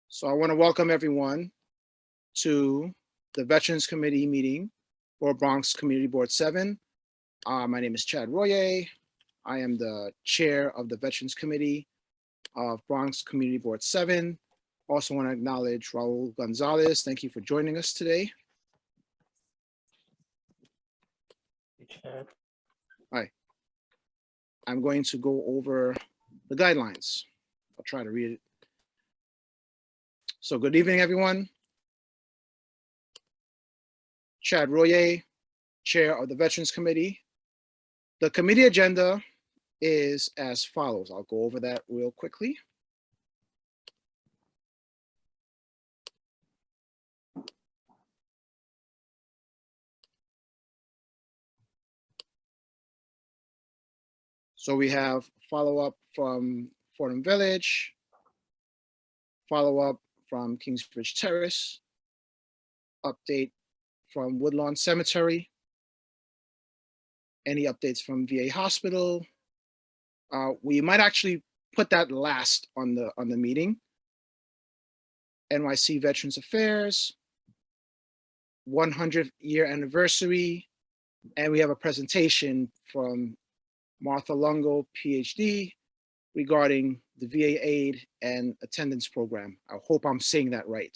So I want to welcome everyone to the Veterans Committee meeting for Bronx Community Board 7. My name is Chad Royer. I am the chair of the Veterans Committee of Bronx Community Board 7. Also want to acknowledge Raul Gonzalez. Thank you for joining us today. Hi. I'm going to go over the guidelines. I'll try to read it. So good evening, everyone. Chad Royer, chair of the Veterans Committee. The committee agenda is as follows. I'll go over that real quickly. So we have follow-up from Fordham Village, follow-up from Kingsbridge Terrace, update from Woodlawn Cemetery, any updates from VA Hospital. We might actually put that last on the meeting. NYC Veterans Affairs, 100th year anniversary, and we have a presentation from Martha Lungo, PhD, regarding the VA aid and attendance program. I hope I'm saying that right.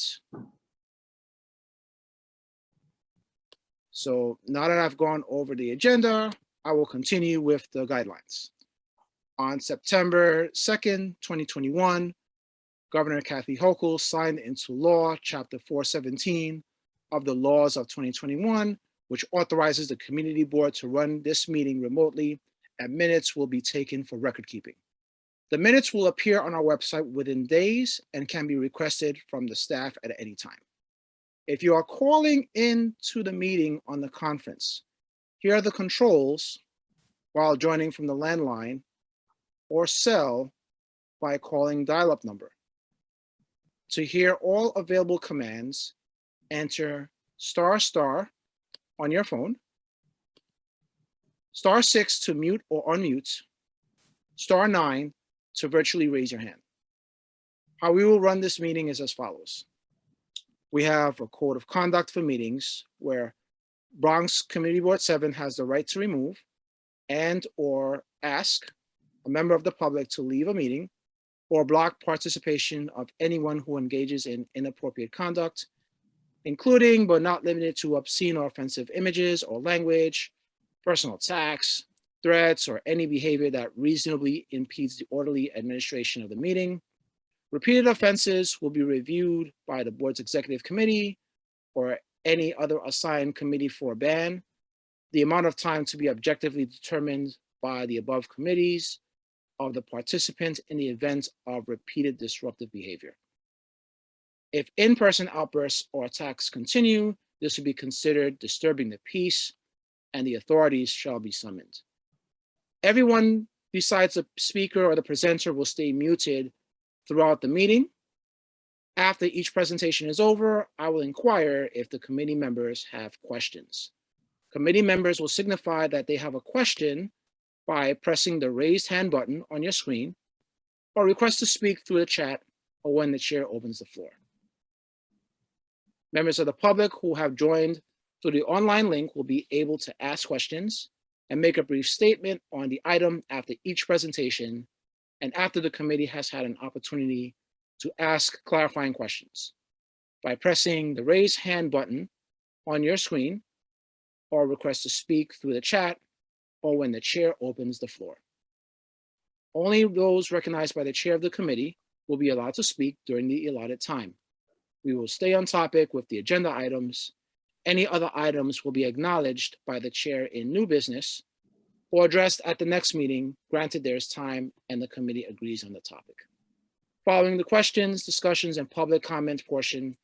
So now that I've gone over the agenda, I will continue with the guidelines. On September 2nd, 2021, Governor Kathy Hochul signed into law Chapter 417 of the laws of 2021, which authorizes the community board to run this meeting remotely, and minutes will be taken for record keeping. The minutes will appear on our website within days and can be requested from the staff at any time. If you are calling in to the meeting on the conference, here are the controls while joining from the landline or cell by calling dial-up number. To hear all available commands, enter ** on your phone, *6 to mute or unmute, *9 to virtually raise your hand. How we will run this meeting is as follows. We have a code of conduct for meetings where Bronx Community Board 7 has the right to remove and or ask a member of the public to leave a meeting or block participation of anyone who engages in inappropriate conduct, including but not limited to obscene or offensive images or language, personal attacks, threats, or any behavior that reasonably impedes the orderly administration of the meeting. Repeated offenses will be reviewed by the board's executive committee or any other assigned committee for a ban. The amount of time to be objectively determined by the above committees of the participants in the event of repeated disruptive behavior. If in-person outbursts or attacks continue, this will be considered disturbing the peace and the authorities shall be summoned. Everyone besides the speaker or the presenter will stay muted throughout the meeting. After each presentation is over, I will inquire if the committee members have questions. Committee members will signify that they have a question by pressing the raised hand button on your screen or request to speak through the chat or when the chair opens the floor. Members of the public who have joined through the online link will be able to ask questions and make a brief statement on the item after each presentation and after the committee has had an opportunity to ask clarifying questions by pressing the raise hand button on your screen or request to speak through the chat or when the chair opens the floor. Only those recognized by the chair of the committee will be allowed to speak during the allotted time. We will stay on topic with the agenda items. Any other items will be acknowledged by the chair in new business or addressed at the next meeting, granted there is time and the committee agrees on the topic. Following the questions, discussions, and public comment portion,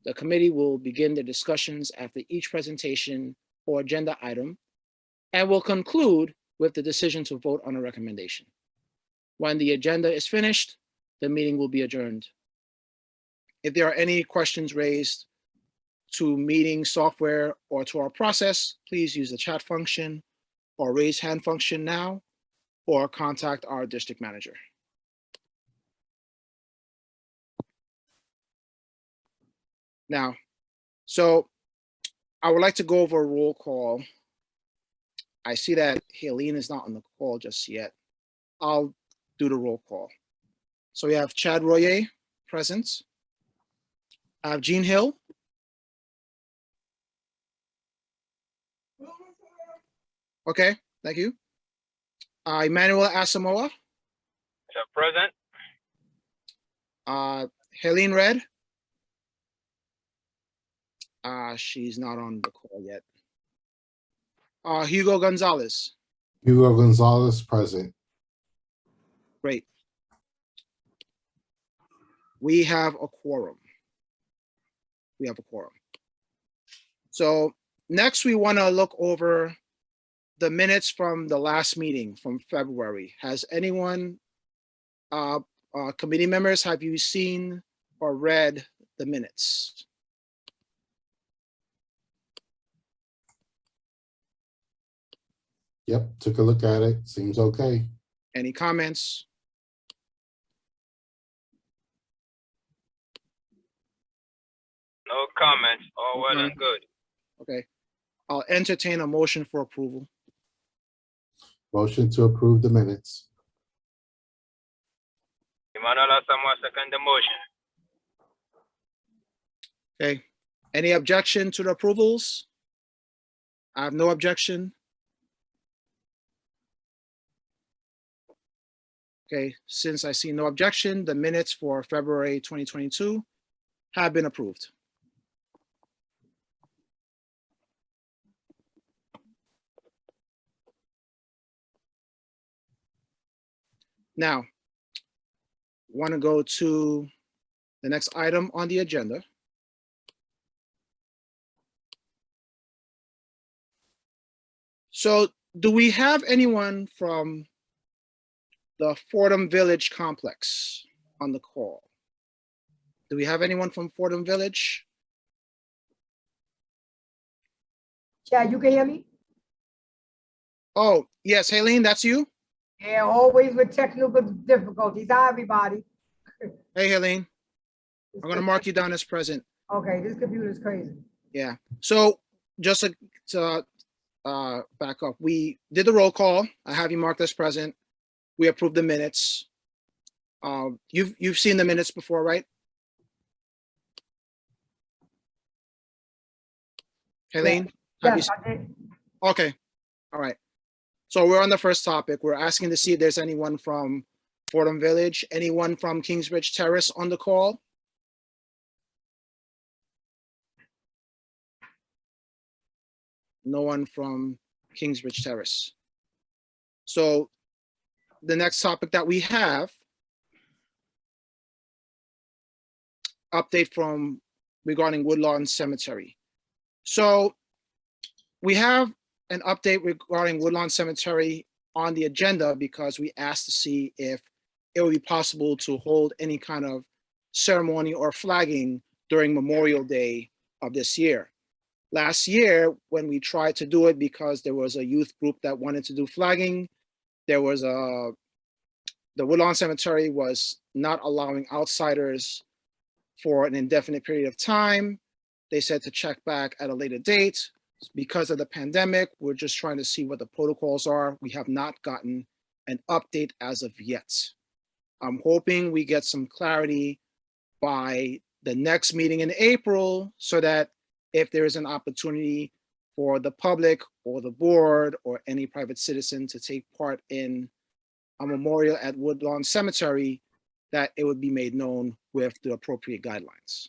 the committee will begin the discussions after each presentation or agenda item and will conclude with the decision to vote on a recommendation. When the agenda is finished, the meeting will be adjourned. If there are any questions raised to meeting software or to our process, please use the chat function or raise hand function now, or contact our district manager. Now, so I would like to go over a roll call. I see that Helene is not on the call just yet. I'll do the roll call. So we have Chad Royer present. I have Jean Hill. Okay, thank you. Emmanuel Asamoah. Present. Helene Red. She's not on the call yet. Hugo Gonzalez. Hugo Gonzalez, present. Great. We have a quorum. So next we want to look over the minutes from the last meeting from February. Has anyone, committee members, have you seen or read the minutes? Yep, took a look at it. Seems okay. Any comments? No comments. All well and good. Okay. I'll entertain a motion for approval. Motion to approve the minutes. Emmanuel Asamoah second the motion. Okay. Any objection to the approvals? I have no objection. Okay, since I see no objection, the minutes for February 2022 have been approved. Now, want to go to the next item on the agenda. So do we have anyone from the Fordham Village complex on the call? Do we have anyone from Fordham Village? Chad, you can hear me? Oh, yes, Helene, that's you? Yeah, always with technical difficulties. Hi, everybody. Hey, Helene, I'm gonna mark you down as present. Okay, this computer is crazy. Yeah, so just to back up, we did the roll call. I have you marked as present. We approved the minutes. You've seen the minutes before, right? Helene? Have Yes, you? I did. Okay, all right. So we're on the first topic. We're asking to see if there's anyone from Fordham Village, anyone from Kingsbridge Terrace on the call? No one from Kingsbridge Terrace. So the next topic that we have, update from regarding Woodlawn Cemetery. So we have an update regarding Woodlawn Cemetery on the agenda because we asked to see if it would be possible to hold any kind of ceremony or flagging during Memorial Day of this year. Last year, when we tried to do it because there was a youth group that wanted to do flagging, there was the Woodlawn Cemetery was not allowing outsiders for an indefinite period of time. They said to check back at a later date. Because of the pandemic, we're just trying to see what the protocols are. We have not gotten an update as of yet. I'm hoping we get some clarity by the next meeting in April so that if there is an opportunity for the public or the board or any private citizen to take part in a memorial at Woodlawn Cemetery, that it would be made known with the appropriate guidelines.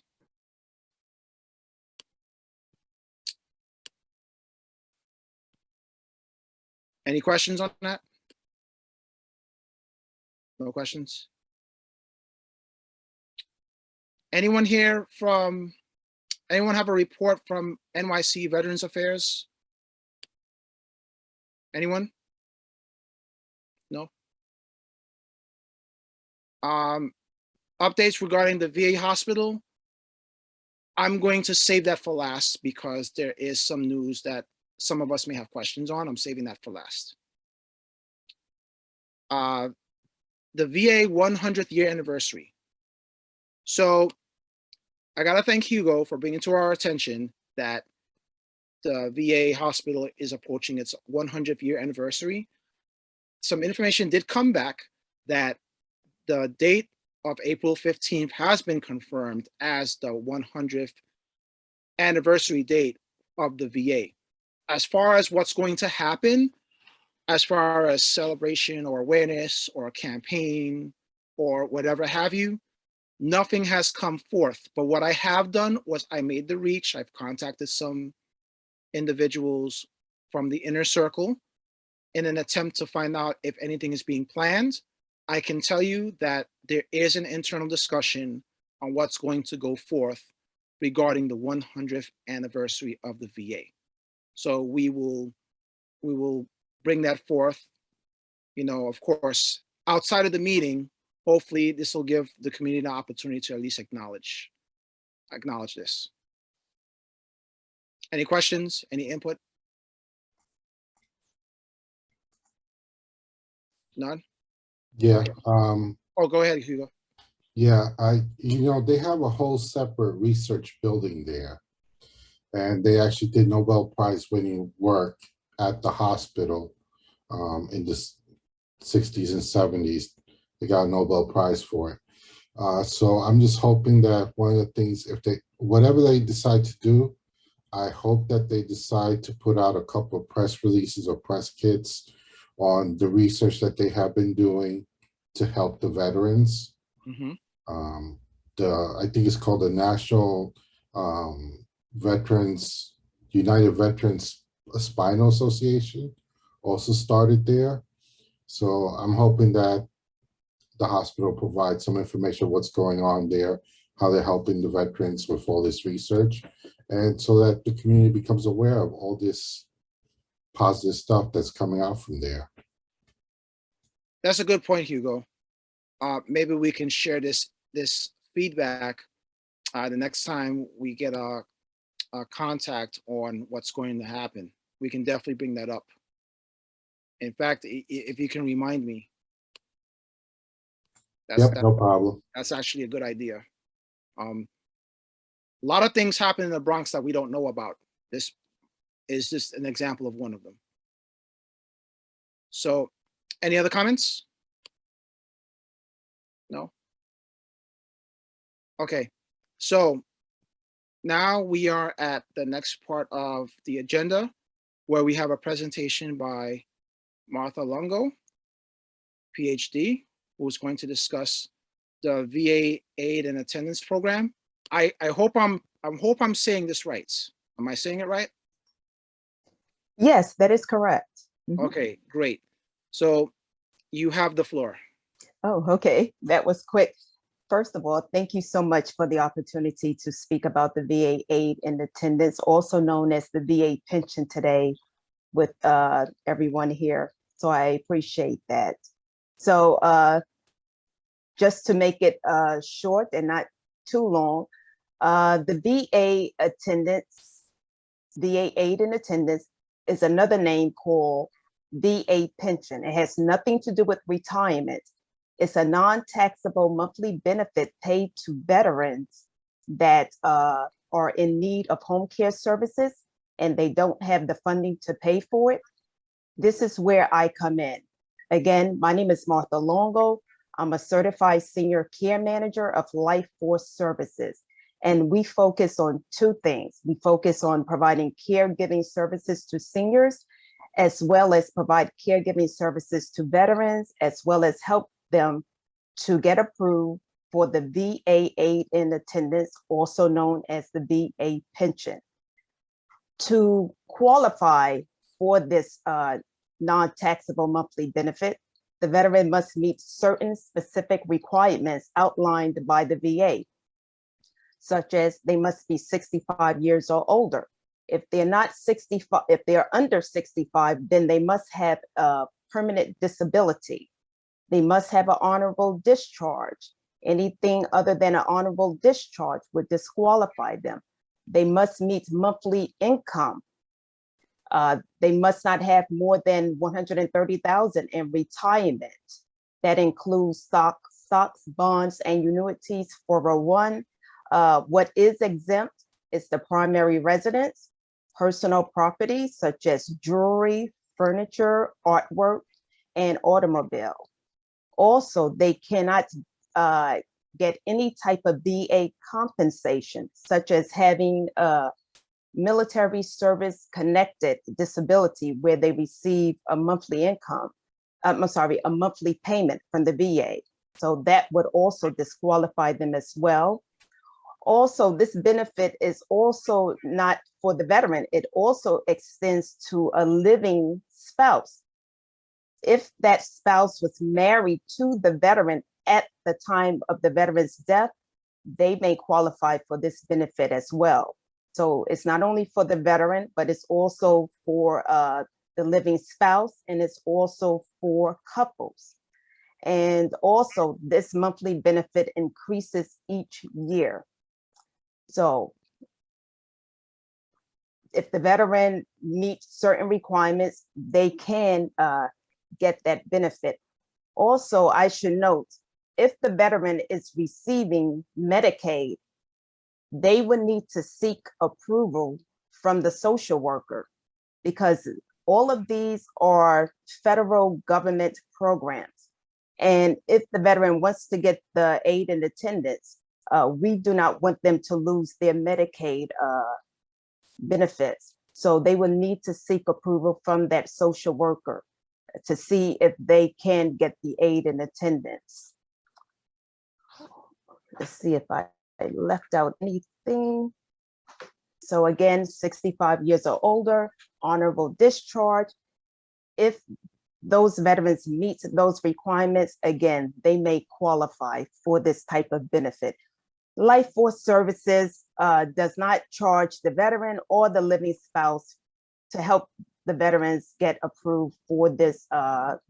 Any questions on that? No questions? Anyone here from, anyone have a report from NYC Veterans Affairs? Anyone? No? Updates regarding the VA hospital. I'm going to save that for last because there is some news that some of us may have questions on. I'm saving that for last. The VA 100th year anniversary. So I gotta thank Hugo for bringing to our attention that the VA hospital is approaching its 100th year anniversary. Some information did come back that the date of April 15th has been confirmed as the 100th anniversary date of the VA. As far as what's going to happen, as far as celebration or awareness or a campaign or whatever have you, nothing has come forth. But what I have done was I made the reach. I've contacted some individuals from the inner circle in an attempt to find out if anything is being planned. I can tell you that there is an internal discussion on what's going to go forth regarding the 100th anniversary of the VA. So we will bring that forth. You know, of course, outside of the meeting, hopefully this will give the community an opportunity to at least acknowledge this. Any questions? Any input? None? Yeah, Oh, go ahead, Hugo. yeah, they have a whole separate research building there. And they actually did Nobel Prize winning work at the hospital in the 60s and 70s. They got a Nobel Prize for it. So I'm just hoping that one of the things, whatever they decide to do, I hope that they decide to put out a couple of press releases or press kits on the research that they have been doing to help the veterans. Mm-hmm. I think it's called the National United Veterans Spinal Association also started there. So I'm hoping that the hospital provides some information of what's going on there, how they're helping the veterans with all this research, and so that the community becomes aware of all this positive stuff that's coming out from there. That's a good point, Hugo. Maybe we can share this feedback the next time we get a contact on what's going to happen. We can definitely bring that up. In fact, if you can remind me, No problem. That's actually a good idea. A lot of things happen in the Bronx that we don't know about. This is just an example of one of them. So, any other comments? No? Okay, so now we are at the next part of the agenda where we have a presentation by Martha Longo, PhD, who's going to discuss the VA aid and attendance program. I hope I'm saying this right. Am I saying it right? Yes, that is correct. Okay, great. So you have the floor. Oh, okay. That was quick. First of all, thank you so much for the opportunity to speak about the VA aid and attendance, also known as the VA pension today with everyone here. So I appreciate that. So just to make it short and not too long, the VA aid and attendance is another name called VA pension. It has nothing to do with retirement. It's a non-taxable monthly benefit paid to veterans that are in need of home care services and they don't have the funding to pay for it. This is where I come in. Again, my name is Martha Longo. I'm a certified senior care manager of Life Force Services. And we focus on two things. We focus on providing caregiving services to seniors, as well as provide caregiving services to veterans, as well as help them to get approved for the VA aid and attendance, also known as the VA pension. To qualify for this non-taxable monthly benefit, the veteran must meet certain specific requirements outlined by the VA, such as they must be 65 years or older. If they're not 65, if they're under 65, then they must have a permanent disability. They must have an honorable discharge. Anything other than an honorable discharge would disqualify them. They must meet monthly income. They must not have more than 130,000 in retirement. That includes stocks, bonds, and annuities, 401, What is exempt is the primary residence, personal property such as jewelry, furniture, artwork, and automobile. Also, they cannot get any type of VA compensation, such as having a military service connected disability where they receive a monthly income, I'm sorry, a monthly payment from the VA. So that would also disqualify them as well. Also, this benefit is also not for the veteran. It also extends to a living spouse. If that spouse was married to the veteran at the time of the veteran's death, they may qualify for this benefit as well. So it's not only for the veteran, but it's also for the living spouse, and it's also for couples. And also this monthly benefit increases each year. So if the veteran meets certain requirements, they can get that benefit. Also, I should note, if the veteran is receiving Medicaid, they would need to seek approval from the social worker, because all of these are federal government programs. And if the veteran wants to get the aid and attendance, we do not want them to lose their Medicaid benefits. So they will need to seek approval from that social worker to see if they can get the aid and attendance. Let's see if I left out anything. So again, 65 years or older, honorable discharge. If those veterans meet those requirements, again, they may qualify for this type of benefit. Life Force Services does not charge the veteran or the living spouse to help the veterans get approved for this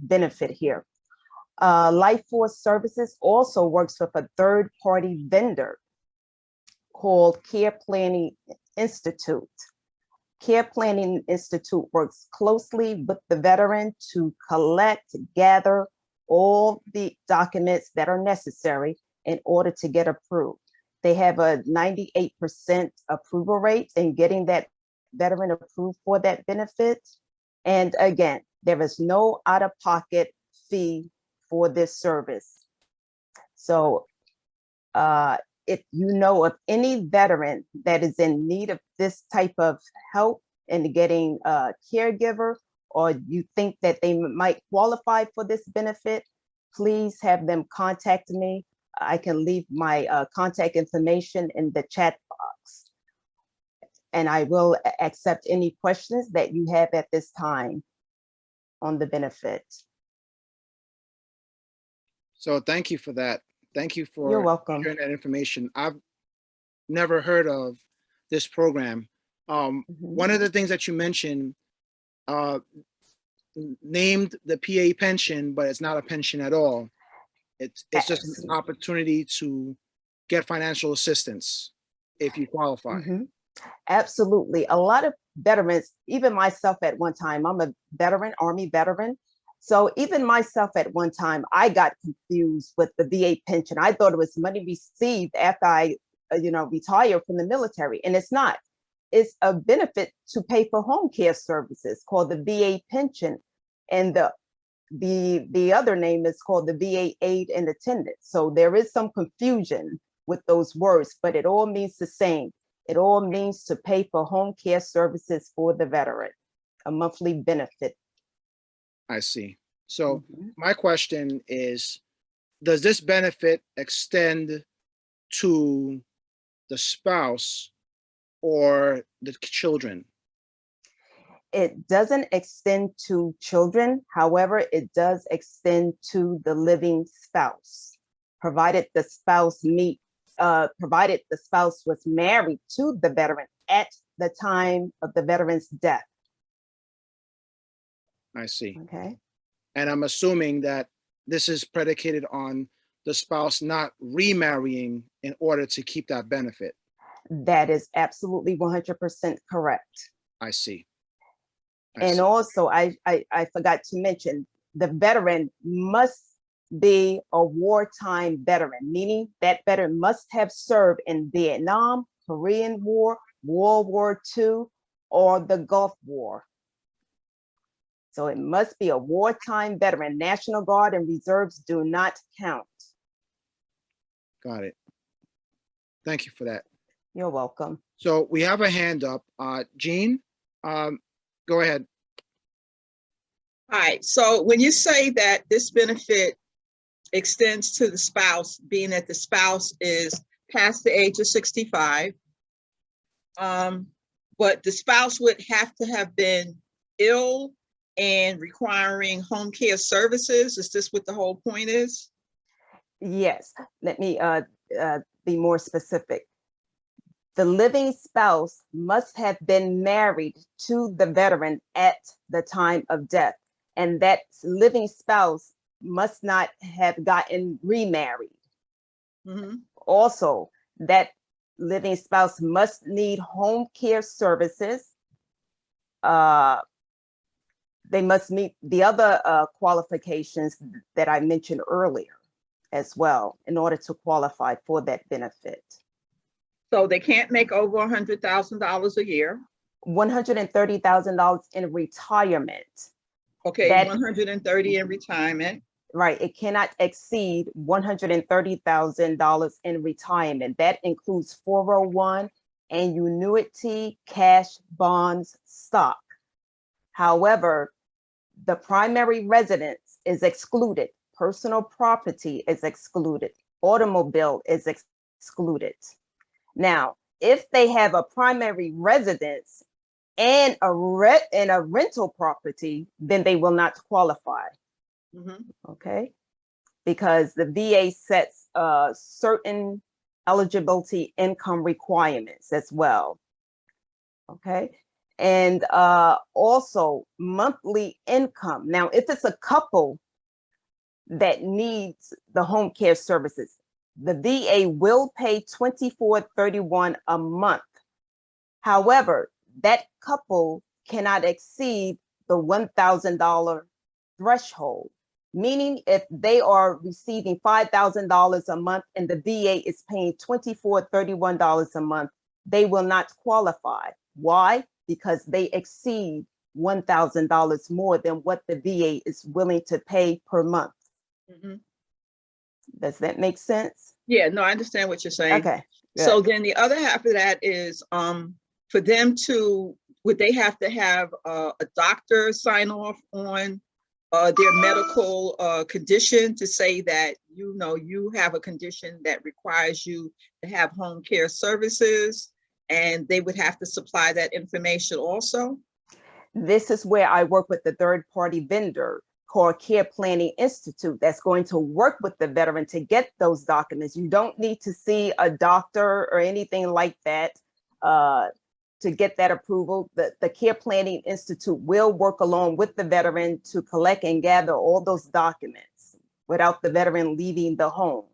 benefit here. Life Force Services also works with a third-party vendor called Care Planning Institute. Care Planning Institute works closely with the veteran to collect, gather all the documents that are necessary in order to get approved. They have a 98% approval rate in getting that veteran approved for that benefit. And again, there is no out-of-pocket fee for this service. So if you know of any veteran that is in need of this type of help in getting a caregiver, or you think that they might qualify for this benefit, please have them contact me. I can leave my contact information in the chat box. And I will accept any questions that you have at this time on the benefit. So thank you for that. Thank you for You're welcome. sharing that information. I've never heard of this program. One of the things that you mentioned named the PA pension, but it's not a pension at all. It's just an opportunity to get financial assistance if you qualify. Absolutely. A lot of veterans, even myself at one time, I'm a veteran, Army veteran. So even myself at one time, I got confused with the VA pension. I thought it was money received after I, retired from the military, and it's not. It's a benefit to pay for home care services called the VA pension, and the other name is called the VA aid and attendance. So there is some confusion with those words, but it all means the same. It all means to pay for home care services for the veteran, a monthly benefit. I see. So my question is, does this benefit extend to the spouse or the children? It doesn't extend to children. However, it does extend to the living spouse, provided the spouse was married to the veteran at the time of the veteran's death. I see. Okay. And I'm assuming that this is predicated on the spouse not remarrying in order to keep that benefit. That is absolutely 100% correct. I see. And also, I forgot to mention, the veteran must be a wartime veteran, meaning that veteran must have served in Vietnam, Korean War, World War II, or the Gulf War. So it must be a wartime veteran. National Guard and reserves do not count. Got it. Thank you for that. You're welcome. So we have a hand up. Jean, go ahead. All right, so when you say that this benefit extends to the spouse, being that the spouse is past the age of 65, but the spouse would have to have been ill and requiring home care services, is this what the whole point is? Yes, let me be more specific. The living spouse must have been married to the veteran at the time of death, and that living spouse must not have gotten remarried. Mhm. Also, that living spouse must need home care services. They must meet the other qualifications that I mentioned earlier as well in order to qualify for that benefit. So they can't make over $100,000 a year. $130,000 in retirement. Okay, That- 130 in retirement. Right, it cannot exceed $130,000 in retirement. That includes 401, annuity, cash, bonds, stock. However, the primary residence is excluded. Personal property is excluded. Automobile is excluded. Now, if they have a primary residence and a rental property, then they will not qualify. Mhm. Okay, because the VA sets certain eligibility income requirements as well. Okay, and also monthly income. Now, if it's a couple that needs the home care services, the VA will pay $24.31 a month. However, that couple cannot exceed the $1,000 threshold. Meaning if they are receiving $5,000 a month and the VA is paying $24.31 a month, they will not qualify. Why? Because they exceed $1,000 more than what the VA is willing to pay per month. Mhm. Does that make sense? Yeah, no, I understand what you're saying. Okay. So good. then the other half of that is for them to, would they have to have a doctor sign off on their medical condition to say that, you know, you have a condition that requires you to have home care services, and they would have to supply that information also? This is where I work with the third-party vendor called Care Planning Institute that's going to work with the veteran to get those documents. You don't need to see a doctor or anything like that to get that approval. The Care Planning Institute will work along with the veteran to collect and gather all those documents without the veteran leaving the home.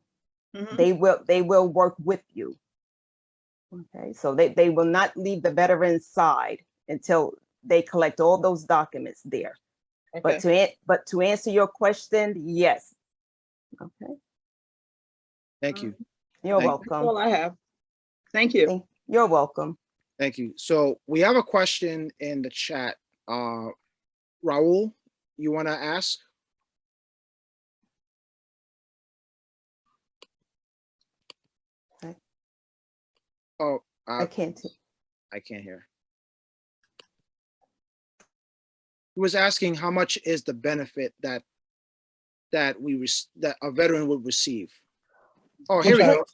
Mhm. They will work with you. Okay, so they will not leave the veteran's side until they collect all those documents there. Okay. But to answer your question, yes. Okay, Thank you. you're Thank- That's welcome. all I have. Thank you. You're welcome. Thank you. So we have a question in the chat. Raul, you want to ask? Okay. Oh, I can't. I can't hear. He was asking how much is the benefit that that a veteran would receive. Oh, here we sorry. go.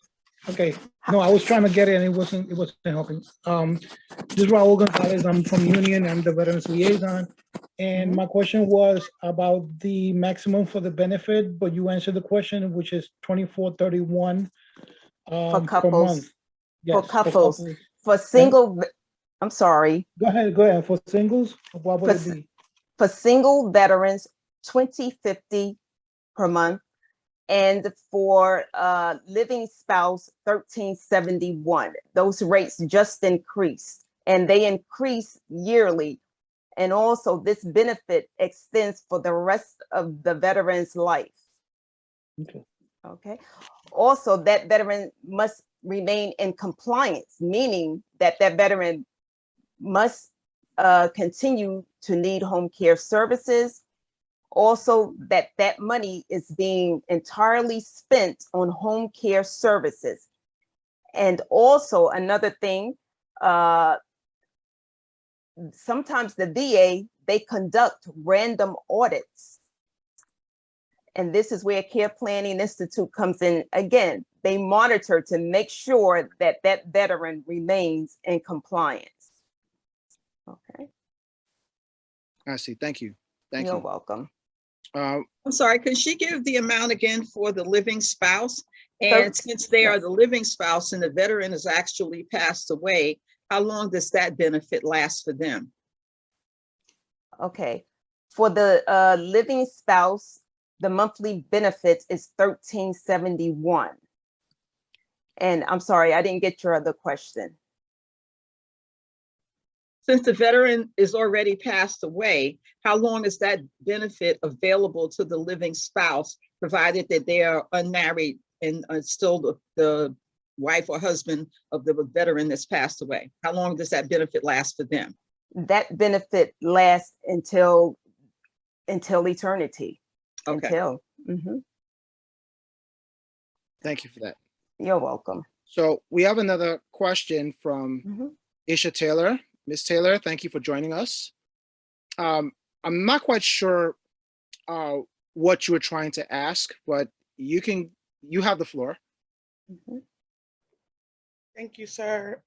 Okay, no, I was trying to get it and it wasn't helping. This is Raul Gonzalez, I'm from Union, I'm the Veterans Liaison. And my question was about the maximum for the benefit, but you answered the question, which is $24.31 For per couples. month. For Yes, couples. For single, I'm sorry. Go ahead. For singles, what would it be? For single veterans, $20.50 per month. And for living spouse, $13.71. Those rates just increased, and they increase yearly. And also this benefit extends for the rest of the veteran's life. Okay. Okay. Also, that veteran must remain in compliance, meaning that that veteran must continue to need home care services. Also, that that money is being entirely spent on home care services. And also another thing, sometimes the VA, they conduct random audits. And this is where Care Planning Institute comes in. Again, they monitor to make sure that that veteran remains in compliance. Okay, I see. Thank you. Thank you're you. welcome. I'm sorry, could she give the amount again for the living spouse? And since they are yes. the living spouse and the veteran has actually passed away, how long does that benefit last for them? Okay, for the living spouse, the monthly benefit is $13.71. And I'm sorry, I didn't get your other question. Since the veteran is already passed away, how long is that benefit available to the living spouse, provided that they are unmarried and still the wife or husband of the veteran that's passed away? How long does that benefit last for them? That benefit lasts until eternity. Okay. Until. Mhm. Thank you for that. You're welcome. So we have another question from Mhm. Isha Taylor. Ms. Taylor, thank you for joining us. I'm not quite sure what you were trying to ask, but you have the floor. Mhm. Thank you, sir.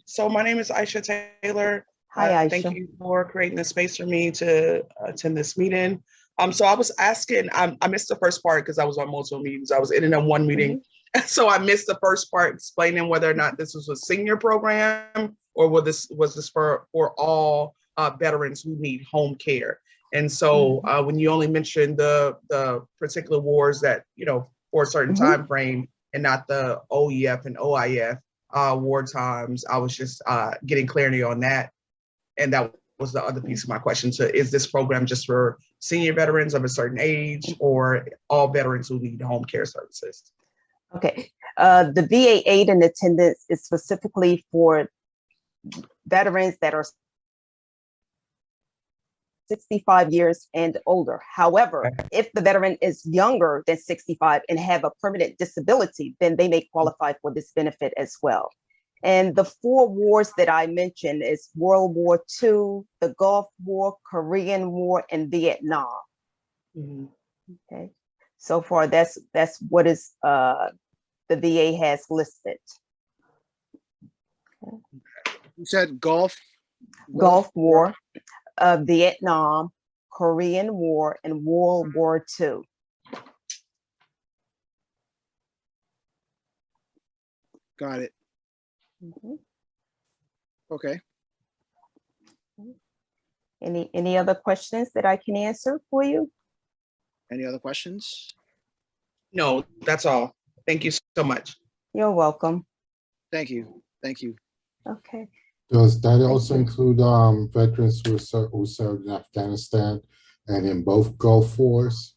So my name is Aisha Taylor. Hi, Thank Aisha. you for creating the space for me to attend this meeting. So I was asking, I missed the first part because I was on multiple meetings. I was in one meeting. So I missed the first part explaining whether or not this was a senior program or was this for all veterans who need home care. And so when you only mentioned the particular wards that, for a certain time frame and not the OEF and OIF war times, I was just getting clarity on that. And that was the other piece of my question. So is this program just for senior veterans of a certain age or all veterans who need home care services? Okay. The VA aid and attendance is specifically for veterans that are 65 years and older. However, if the veteran is younger than 65 and have a permanent disability, then they may qualify for this benefit as well. And the 4 wars that I mentioned is World War II, the Gulf War, Korean War, and Vietnam. Okay. So far, that's what is the VA has listed. Okay. You said Gulf War, Vietnam, Korean War, and World War II. Got it. Okay. Any other questions that I can answer for you? Any other questions? No, that's all. Thank you so much. You're welcome. Thank you. Thank you. Okay. Does that also include veterans who served in Afghanistan and in both Gulf Wars?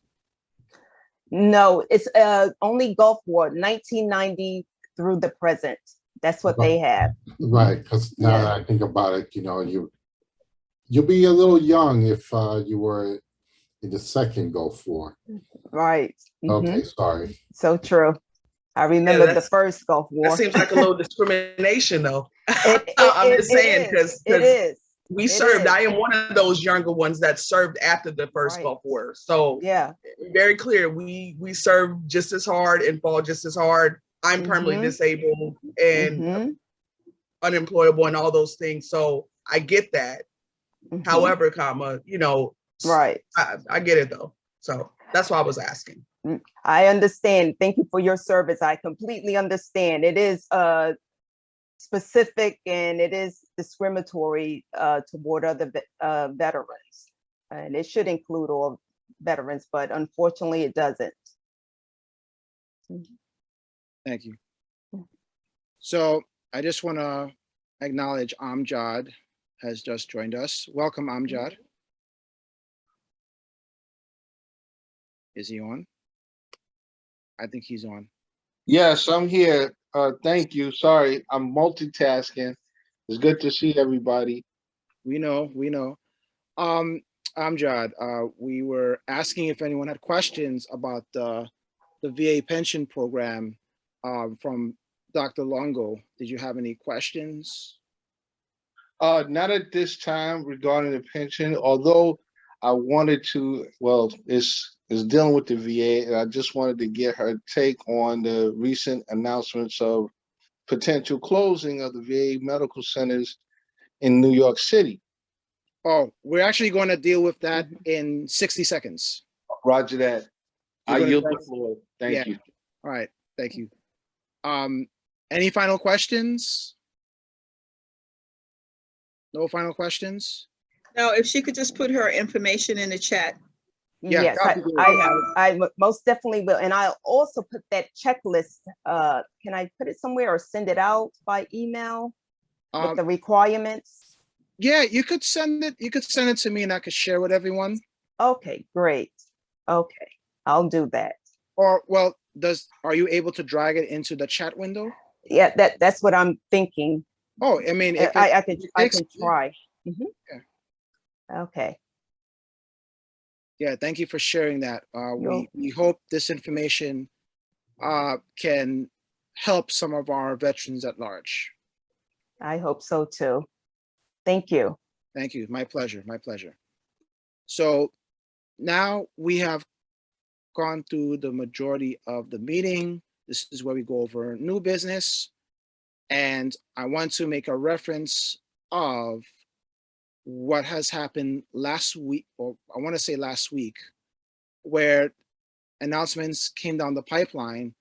No, it's only Gulf War, 1990 through the present. That's what they have. Right, because now that I think about it, you'll be a little young if you were in the second Gulf War. Right. Okay, sorry. So true. I remember the first Gulf War. That seems like a little discrimination, though. I'm just saying because it is. We served. I am one of those younger ones that served after the first Gulf War. So yeah, very clear. We served just as hard and fought just as hard. I'm permanently disabled and unemployable and all those things. So I get that. However, right. I get it though. So that's why I was asking. I understand. Thank you for your service. I completely understand. It is specific and it is discriminatory toward other veterans. And it should include all veterans, but unfortunately it doesn't. Thank you. So I just want to acknowledge Amjad has just joined us. Welcome, Amjad. Is he on? I think he's on. Yes, I'm here. Thank you. Sorry, I'm multitasking. It's good to see everybody. We know, we know. Um, Amjad, we were asking if anyone had questions about the VA pension program from Dr. Longo. Did you have any questions? Not at this time regarding the pension, although I wanted to, well, it's dealing with the VA, and I just wanted to get her take on the recent announcements of potential closing of the VA medical centers in New York City. Oh, we're actually going to deal with that in 60 seconds. Roger that. You're I gonna yield the press- floor. Yeah. Thank you. All right, thank you. Any final questions? No final questions? Now, if she could just put her information in the chat. Yeah, Yes, that'd be good. I most definitely will. And I'll also put that checklist, can I put it somewhere or send it out by email with the requirements? Yeah, you could send it to me and I could share with everyone. Okay, great. Okay, I'll do that. Or, well, are you able to drag it into the chat window? Yeah, that's what I'm thinking. Oh, I mean, if I can yeah. try. Yeah. Okay, Yeah, thank you for sharing that. You're- We hope this information can help some of our veterans at large. I hope so too. Thank you. Thank you. My pleasure. My pleasure. So now we have gone through the majority of the meeting. This is where we go over new business. And I want to make a reference of what has happened last week, or I want to say last week, where announcements came down the pipeline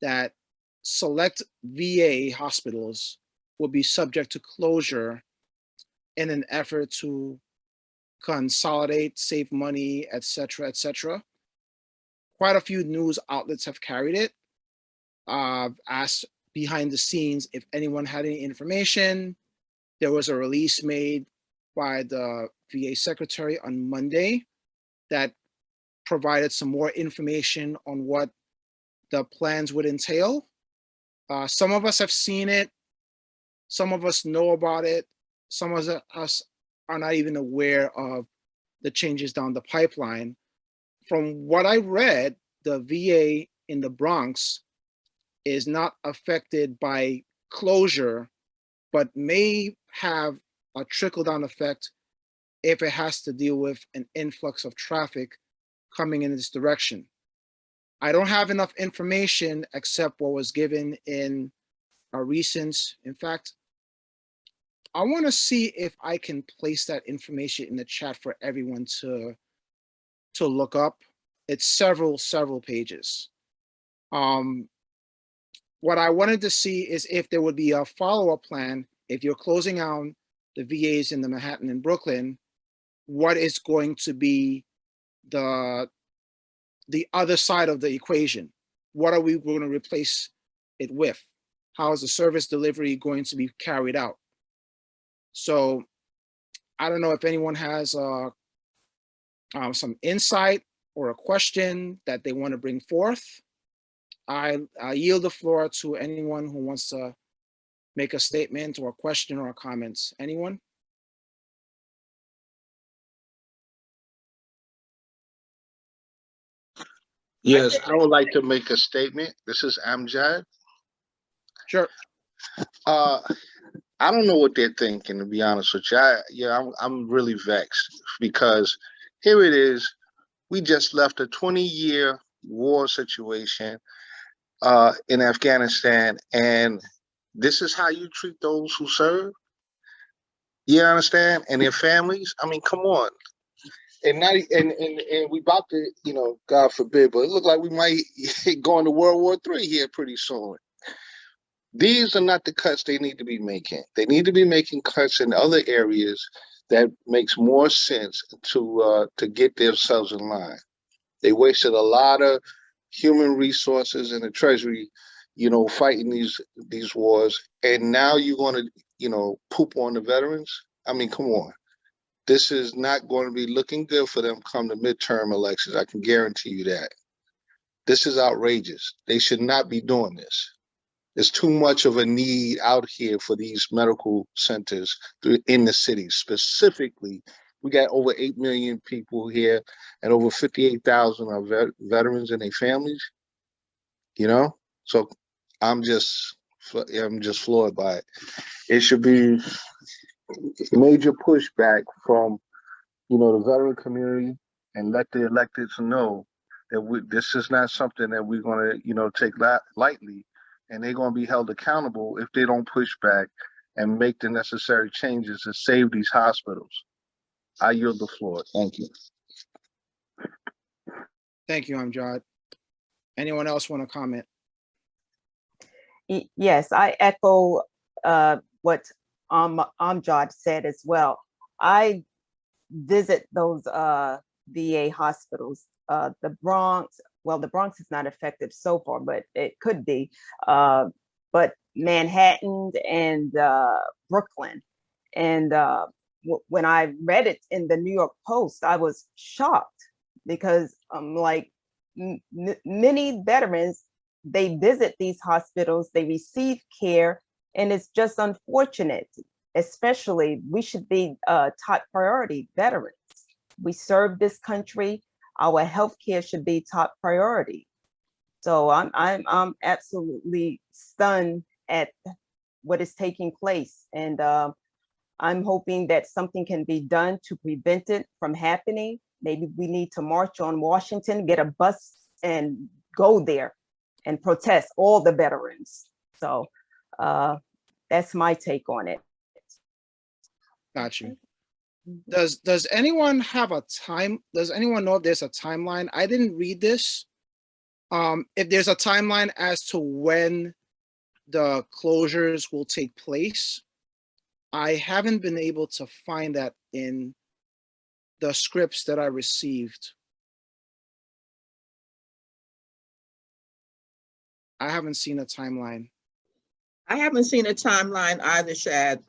that select VA hospitals will be subject to closure in an effort to consolidate, save money, etc., etc. Quite a few news outlets have carried it. Asked behind the scenes if anyone had any information. There was a release made by the VA secretary on Monday that provided some more information on what the plans would entail. Some of us have seen it. Some of us know about it. Some of us are not even aware of the changes down the pipeline. From what I read, the VA in the Bronx is not affected by closure, but may have a trickle-down effect if it has to deal with an influx of traffic coming in this direction. I don't have enough information except what was given in a recent, in fact, I want to see if I can place that information in the chat for everyone to look up. It's several pages. What I wanted to see is if there would be a follow-up plan if you're closing out the VAs in the Manhattan and Brooklyn. What is going to be the other side of the equation? What are we going to replace it with? How is the service delivery going to be carried out? So I don't know if anyone has some insight or a question that they want to bring forth. I yield the floor to anyone who wants to make a statement or a question or a comments. Anyone? Yes, I would like to make a statement. This is Amjad. Sure. I don't know what they're thinking, to be honest with you. I'm really vexed because here it is. We just left a 20-year war situation in Afghanistan, and this is how you treat those who serve. You understand? And their families. I mean, come on. And not and we about to, God forbid, but it looked like we might go into World War III here pretty soon. These are not the cuts they need to be making. They need to be making cuts in other areas that makes more sense to get themselves in line. They wasted a lot of human resources in the Treasury, fighting these wars, and now you're going to, poop on the veterans. I mean, come on. This is not going to be looking good for them come the midterm elections. I can guarantee you that. This is outrageous. They should not be doing this. There's too much of a need out here for these medical centers in the city. Specifically, we got over 8 million people here and over 58,000 are veterans and their families, you know? So I'm just floored by it. It should be major pushback from, the veteran community, and let the electeds know that this is not something that we're going to, take lightly, and they're going to be held accountable if they don't push back and make the necessary changes to save these hospitals. I yield the floor. Thank you. Thank you, Amjad. Anyone else want to comment? Yes, I echo what Amjad said as well. I visit those VA hospitals. The Bronx, well, the Bronx is not affected so far, but it could be. But Manhattan and Brooklyn. And when I read it in the New York Post, I was shocked because like many veterans, they visit these hospitals, they receive care, and it's just unfortunate. Especially, we should be top priority veterans. We serve this country. Our healthcare should be top priority. So I'm absolutely stunned at what is taking place, and I'm hoping that something can be done to prevent it from happening. Maybe we need to march on Washington, get a bus, and go there and protest all the veterans. So that's my take on it. Got you. Does anyone have a time? Does anyone know if there's a timeline? I didn't read this. If there's a timeline as to when the closures will take place, I haven't been able to find that in the scripts that I received. I haven't seen a timeline. I haven't seen a timeline either, Shad.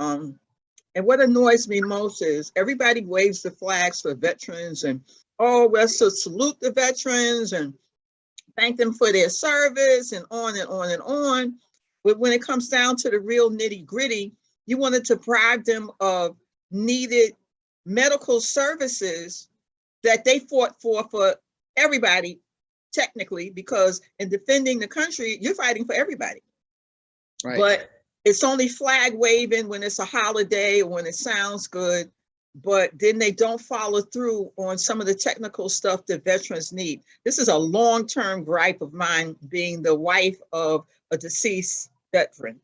And what annoys me most is everybody waves the flags for veterans and, oh, well, so salute the veterans and thank them for their service and on and on and on. But when it comes down to the real nitty gritty, you want to deprive them of needed medical services that they fought for everybody, technically, because in defending the country, you're fighting for everybody. Right. But it's only flag waving when it's a holiday or when it sounds good, but then they don't follow through on some of the technical stuff that veterans need. This is a long-term gripe of mine, being the wife of a deceased veteran.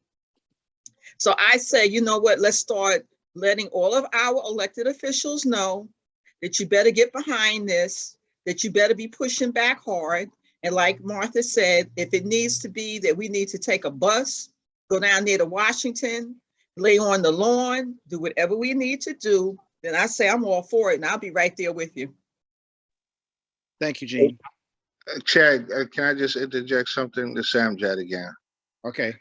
So I say, you know what, let's start letting all of our elected officials know that you better get behind this, that you better be pushing back hard. And like Martha said, if it needs to be that we need to take a bus, go down there to Washington, lay on the lawn, do whatever we need to do, then I say I'm all for it, and I'll be right there with you. Thank you, Gene. Chad, can I just interject something to Samjad again? Okay.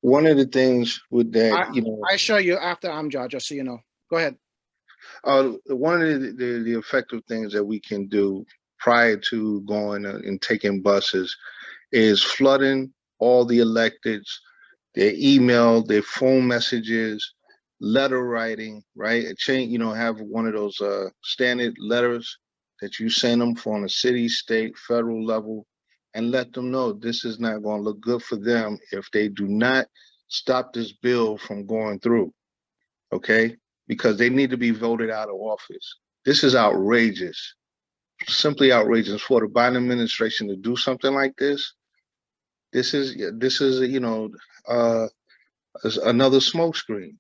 One of the things with that, I show you after Amjad, just so you know. Go ahead. One of the effective things that we can do prior to going and taking buses is flooding all the electeds, their email, their phone messages, letter writing, right? Have one of those standard letters that you send them from a city, state, federal level, and let them know this is not going to look good for them if they do not stop this bill from going through, okay? Because they need to be voted out of office. This is outrageous, simply outrageous. For the Biden administration to do something like this, this is another smokescreen.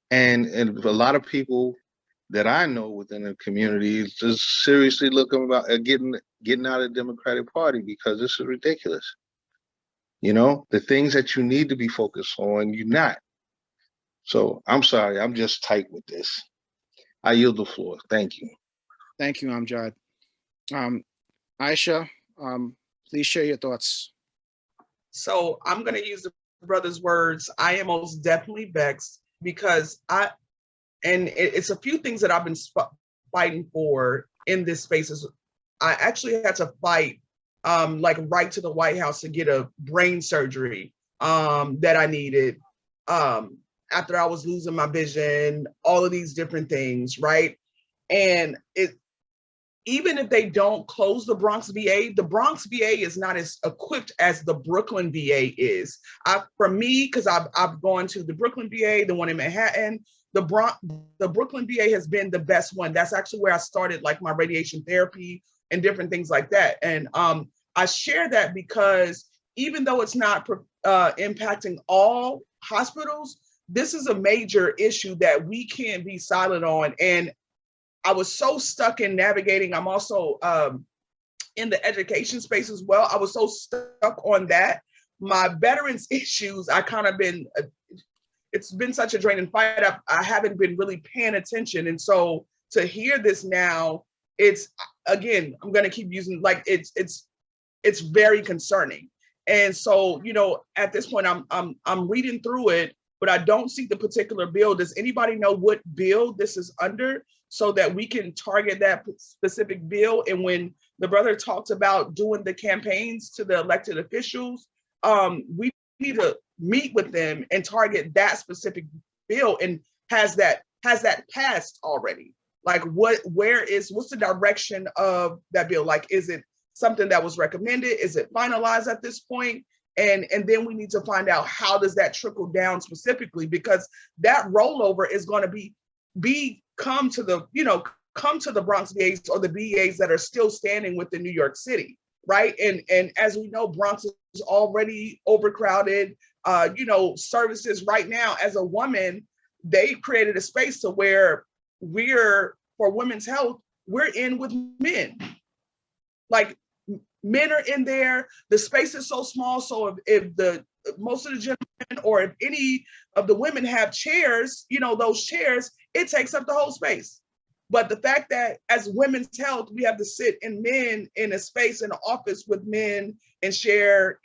And a lot of people that I know within the community is just seriously looking about getting out of the Democratic Party because this is ridiculous. The things that you need to be focused on, you're not. So I'm sorry, I'm just tight with this. I yield the floor. Thank you. Thank you, Amjad. Aisha, please share your thoughts. So I'm going to use the brother's words. I am most definitely vexed because it's a few things that I've been fighting for in this space. I actually had to fight like right to the White House to get a brain surgery that I needed after I was losing my vision, all of these different things, right? And even if they don't close the Bronx VA is not as equipped as the Brooklyn VA is. For me, because I've gone to the Brooklyn VA, the one in Manhattan, the Brooklyn VA has been the best one. That's actually where I started like my radiation therapy and different things like that. And I share that because even though it's not impacting all hospitals, this is a major issue that we can't be silent on. And I was so stuck in navigating. I'm also in the education space as well. I was so stuck on that. My veterans issues, I kind of been, it's been such a draining fight. I haven't been really paying attention. And so to hear this now, it's, again, I'm going to keep using, like, it's very concerning. And so, you know, at this point, I'm reading through it, but I don't see the particular bill. Does anybody know what bill this is under so that we can target that specific bill? And when the brother talked about doing the campaigns to the elected officials, we need to meet with them and target that specific bill. And has that passed already? Like what's the direction of that bill? Like, is it something that was recommended? Is it finalized at this point? And then we need to find out how does that trickle down specifically, because that rollover is going to come to the Bronx VAs or the VAs that are still standing within New York City, right? And as we know, Bronx is already overcrowded. Services right now, as a woman, they created a space to where for women's health, we're in with men. Like, men are in there. The space is so small. So if most of the gentlemen or if any of the women have chairs, those chairs, it takes up the whole space. But the fact that as women's health, we have to sit in a space in an office with men and share,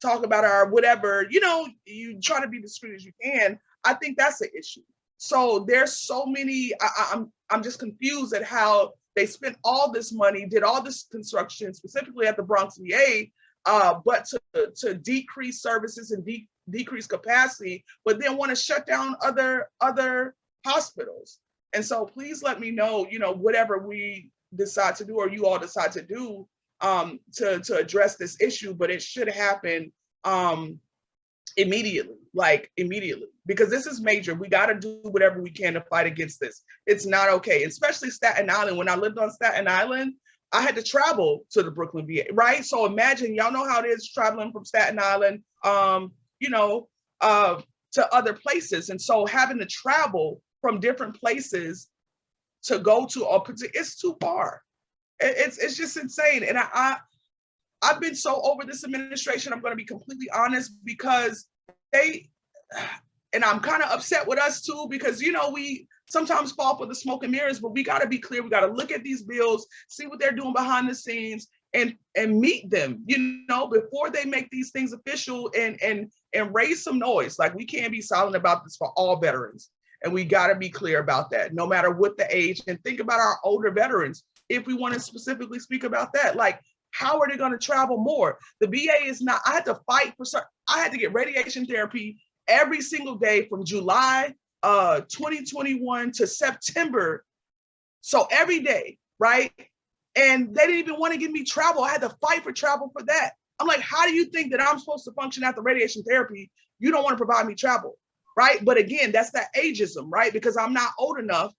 talk about our whatever, you try to be discreet as you can. I think that's the issue. So there's so many, I'm just confused at how they spent all this money, did all this construction, specifically at the Bronx VA, but to decrease services and decrease capacity, but then want to shut down other hospitals. And so please let me know, whatever we decide to do or you all decide to do to address this issue, but it should happen immediately, because this is major. We got to do whatever we can to fight against this. It's not okay, especially Staten Island. When I lived on Staten Island, I had to travel to the Brooklyn VA, right? So imagine, y'all know how it is traveling from Staten Island, to other places. And so having to travel from different places to go to it's too far. It's just insane. And I've been so over this administration, I'm going to be completely honest, because and I'm kind of upset with us too, because, we sometimes fall for the smoke and mirrors, but we got to be clear. We got to look at these bills, see what they're doing behind the scenes and meet them, before they make these things official and raise some noise. Like, we can't be silent about this for all veterans. And we got to be clear about that, no matter what the age. And think about our older veterans, if we want to specifically speak about that. Like, how are they going to travel more? The VA is not, I had to fight I had to get radiation therapy every single day from July 2021 to September. So every day, right? And they didn't even want to give me travel. I had to fight for travel for that. I'm like, how do you think that I'm supposed to function after radiation therapy? You don't want to provide me travel, right? But again, that's that ageism, right? Because I'm not old enough,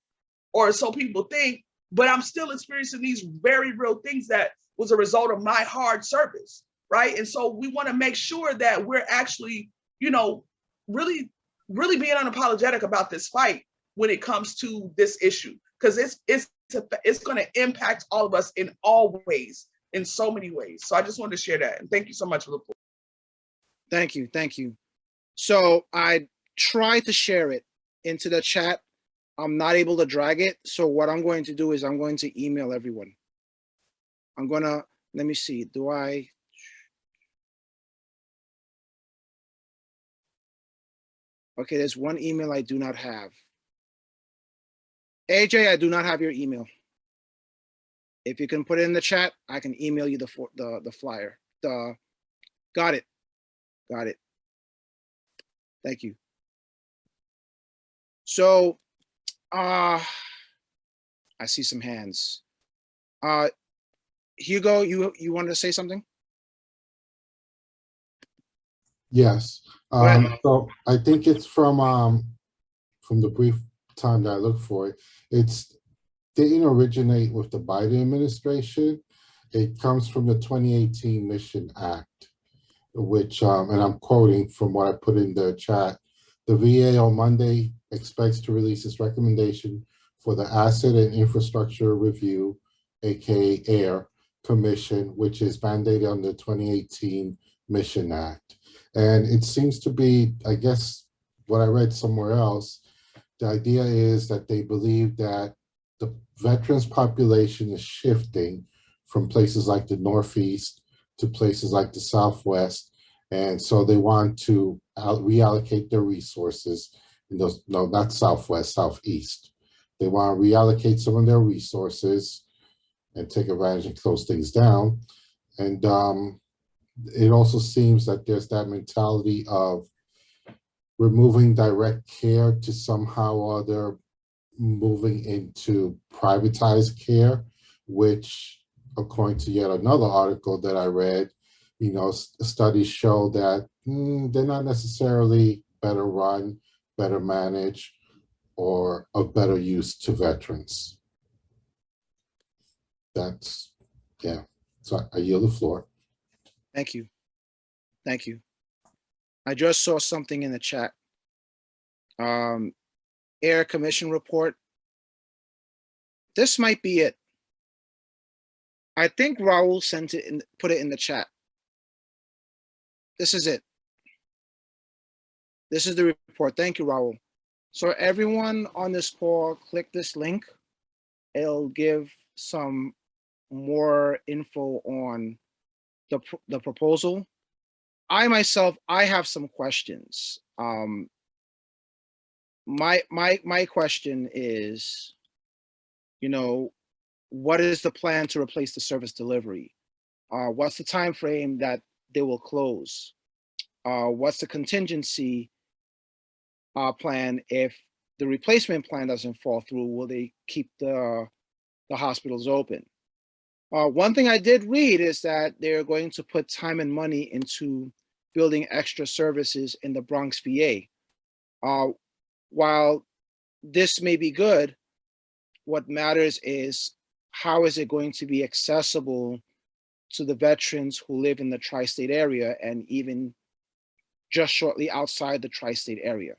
or so people think, but I'm still experiencing these very real things that was a result of my hard service, right? And so we want to make sure that we're actually, really, really being unapologetic about this fight when it comes to this issue, because it's going to impact all of us in all ways, in so many ways. So I just wanted to share that, and thank you so much for the floor. Thank you. So I tried to share it into the chat. I'm not able to drag it. So what I'm going to do is I'm going to email everyone. Let me see, okay, there's one email I do not have. AJ, I do not have your email. If you can put it in the chat, I can email you the flyer. Got it. Got it. Thank you. So, I see some hands. Hugo, you wanted to say something? Yes. Go ahead. So I think it's from the brief time that I looked for it. It's didn't originate with the Biden administration. It comes from the 2018 Mission Act, which, and I'm quoting from what I put in the chat, the VA on Monday expects to release its recommendation for the Asset and Infrastructure Review, aka AIR Commission, which is mandated under the 2018 Mission Act. And it seems to be, I guess, what I read somewhere else, the idea is that they believe that the veterans population is shifting from places like the Northeast to places like the Southwest. And so they want to reallocate their resources in those, no, not Southwest, Southeast. They want to reallocate some of their resources and take advantage and close things down. And it also seems that there's that mentality of removing direct care to somehow or other moving into privatized care, which according to yet another article that I read, you know, studies show that they're not necessarily better run, better managed, or of better use to veterans. That's, yeah, so I yield the floor. Thank you. Thank you. I just saw something in the chat. Air Commission report. This might be it. I think Raul sent it and put it in the chat. This is it. This is the report. Thank you, Raul. So everyone on this call, click this link. It'll give some more info on the proposal. I myself, I have some questions. My question is, you know, what is the plan to replace the service delivery? What's the time frame that they will close? What's the contingency plan if the replacement plan doesn't fall through? Will they keep the hospitals open? One thing I did read is that they're going to put time and money into building extra services in the Bronx, VA. While this may be good, what matters is how is it going to be accessible to the veterans who live in the tri-state area and even just shortly outside the tri-state area.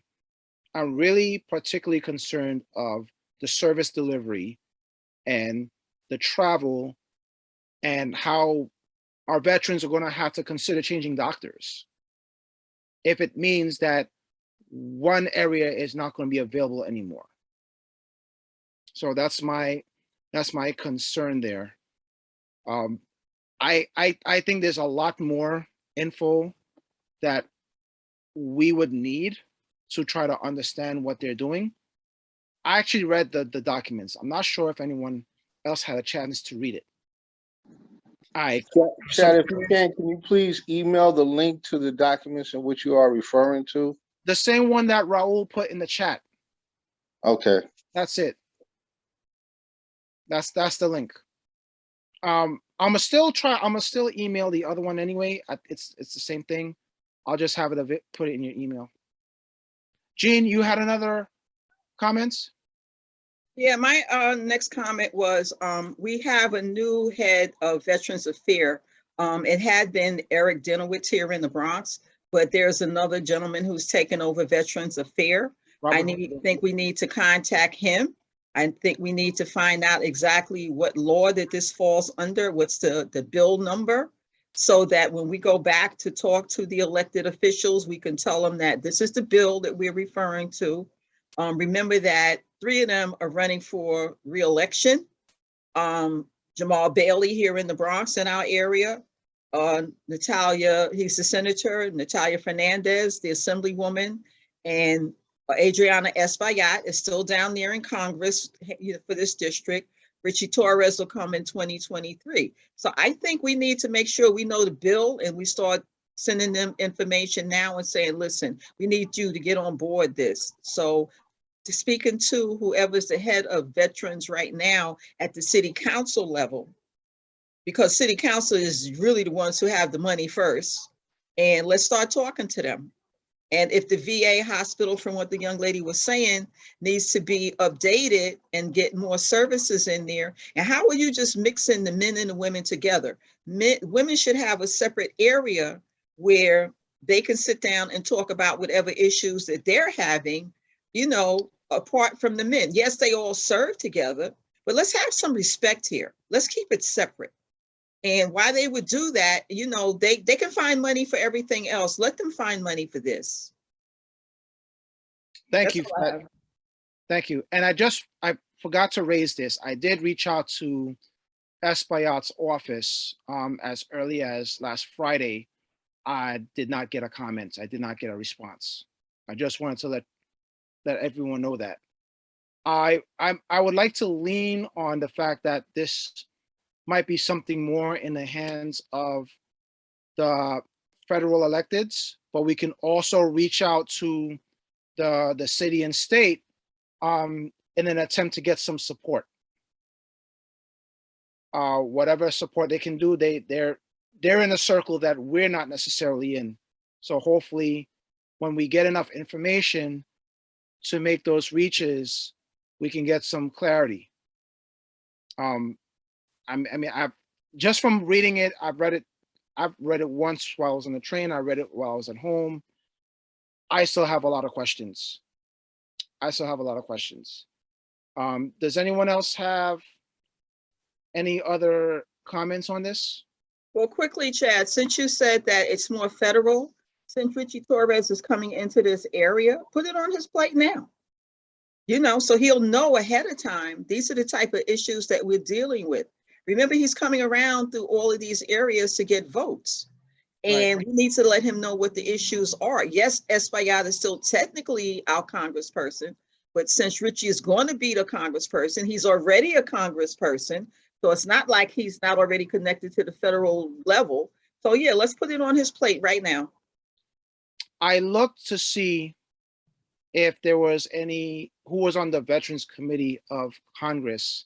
I'm really particularly concerned of the service delivery and the travel and how our veterans are going to have to consider changing doctors if it means that one area is not going to be available anymore. So that's my concern there. I think there's a lot more info that we would need to try to understand what they're doing. I actually read the documents. I'm not sure if anyone else had a chance to read it. All right. Chad, if you can you please email the link to the documents in which you are referring to? The same one that Raul put in the chat. Okay. That's it. That's the link. I'm gonna still email the other one anyway. It's the same thing. I'll just have it put it in your email. Jean, you had another comments? Yeah, my next comment was we have a new head of Veterans Affairs. It had been Eric Dinowitz here in the Bronx, but there's another gentleman who's taken over Veterans Affairs. I think we need to contact him. I think we need to find out exactly what law that this falls under, what's the bill number, so that when we go back to talk to the elected officials, we can tell them that this is the bill that we're referring to. Remember that 3 of them are running for re-election. Jamal Bailey here in the Bronx in our area. Natalia, he's the senator, Natalia Fernandez, the assemblywoman, and Adriana Espaillat is still down there in Congress for this district. Richie Torres will come in 2023. So I think we need to make sure we know the bill and we start sending them information now and saying, listen, we need you to get on board this. So speaking to whoever's the head of veterans right now at the city council level, because city council is really the ones who have the money first. And let's start talking to them. And if the VA hospital, from what the young lady was saying, needs to be updated and get more services in there. And how are you just mixing the men and the women together? Women should have a separate area where they can sit down and talk about whatever issues that they're having, you know, apart from the men. Yes, they all serve together, but let's have some respect here. Let's keep it separate. And why they would do that, you know, they can find money for everything else. Let them find money for this. Thank That's you all for I that. have. Thank you. And I forgot to raise this. I did reach out to Espaillat's office as early as last Friday. I did not get a comment. I did not get a response. I just wanted to let everyone know that. I would like to lean on the fact that this might be something more in the hands of the federal electeds, but we can also reach out to the city and state in an attempt to get some support. Whatever support they can do, they're in a circle that we're not necessarily in. So hopefully when we get enough information to make those reaches, we can get some clarity. I mean, I've just from reading it, I've read it once while I was on the train. I read it while I was at home. I still have a lot of questions. Does anyone else have any other comments on this? Well, quickly, Chad, since you said that it's more federal, since Richie Torres is coming into this area, put it on his plate now. You know, so he'll know ahead of time, these are the type of issues that we're dealing with. Remember, he's coming around through all of these areas to get votes. And Right. we need to let him know what the issues are. Yes, Espaillat is still technically our congressperson, but since Richie is going to be the congressperson, he's already a congressperson. So it's not like he's not already connected to the federal level. So yeah, let's put it on his plate right now. I looked to see if there was who was on the Veterans Committee of Congress,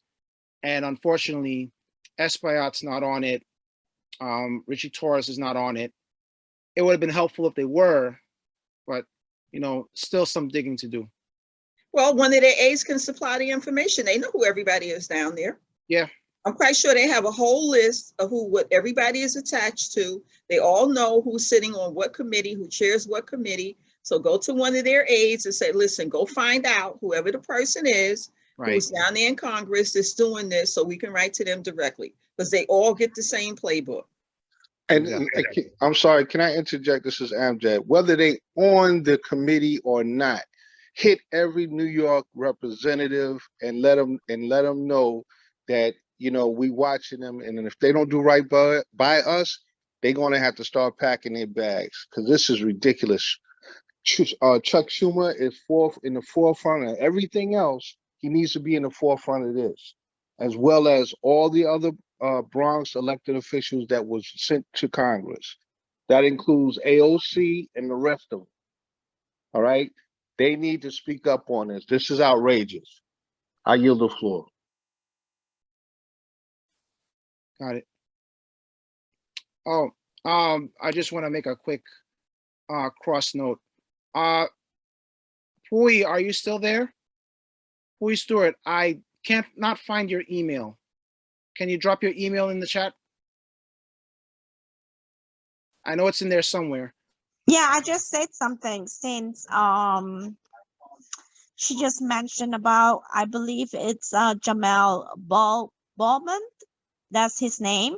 and unfortunately, Espaillat's not on it. Richie Torres is not on it. It would have been helpful if they were, but you know, still some digging to do. Well, one of their aides can supply the information. They know who everybody is down there. Yeah. I'm quite sure they have a whole list of what everybody is attached to. They all know who's sitting on what committee, who chairs what committee. So go to one of their aides and say, listen, go find out whoever the person is who's down there in Congress that's doing this, so we can write to them directly, because they all get the same playbook. And Exactly. I'm sorry, can I interject? This is Amjad. Whether they on the committee or not, hit every New York representative and let them know that, you know, we watching them, and if they don't do right by us, they're going to have to start packing their bags, because this is ridiculous. Chuck Schumer is in the forefront of everything else. He needs to be in the forefront of this, as well as all the other Bronx elected officials that was sent to Congress. That includes AOC and the rest of them. All right, they need to speak up on this. This is outrageous. I yield the floor. Got it. Oh, I just want to make a quick cross note. Pui, are you still there? Pui Stewart, I can't not find your email. Can you drop your email in the chat? I know it's in there somewhere. Yeah, I just said something since she just mentioned about, I believe it's Jamel Baldwin. That's his name.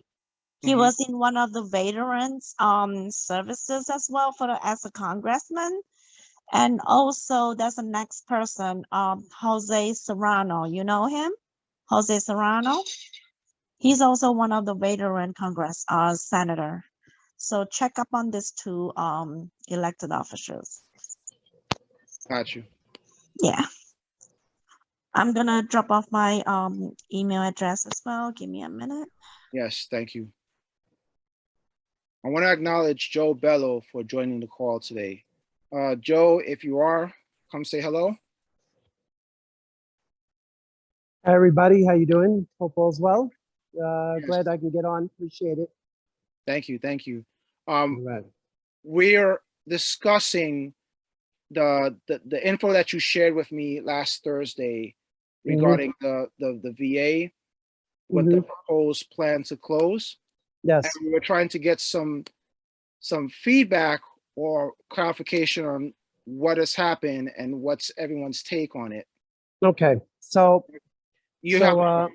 He Mhm. was in one of the veterans services as well as a congressman. And also there's a next person, Jose Serrano. You know him? Jose Serrano. He's also one of the veteran Congress senator. So check up on these two elected officials. Got you. Yeah. I'm gonna drop off my email address as well. Give me a minute. Yes, thank you. I want to acknowledge Joe Bello for joining the call today. Joe, if you are, come say hello. Hi, everybody. How you doing? Hope all's well. Yes. Glad I can get on. Appreciate it. Thank you, thank you. Right. We're discussing the info that you shared with me last Thursday regarding the VA with the proposed plan to close. Yes. And we were trying to get some feedback or clarification on what has happened and what's everyone's take on it. Okay. So, You have all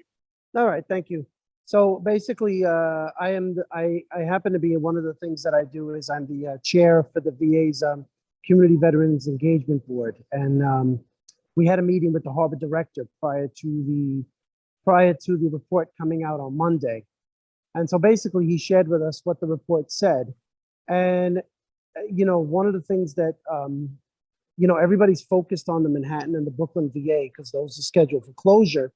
right. Thank you. So basically, I happen to be one of the things that I do is I'm the chair for the VA's Community Veterans Engagement Board, and we had a meeting with the harbor director prior to the report coming out on Monday. And so basically he shared with us what the report said. And, one of the things that, everybody's focused on the Manhattan and the Brooklyn VA because those are scheduled for closure.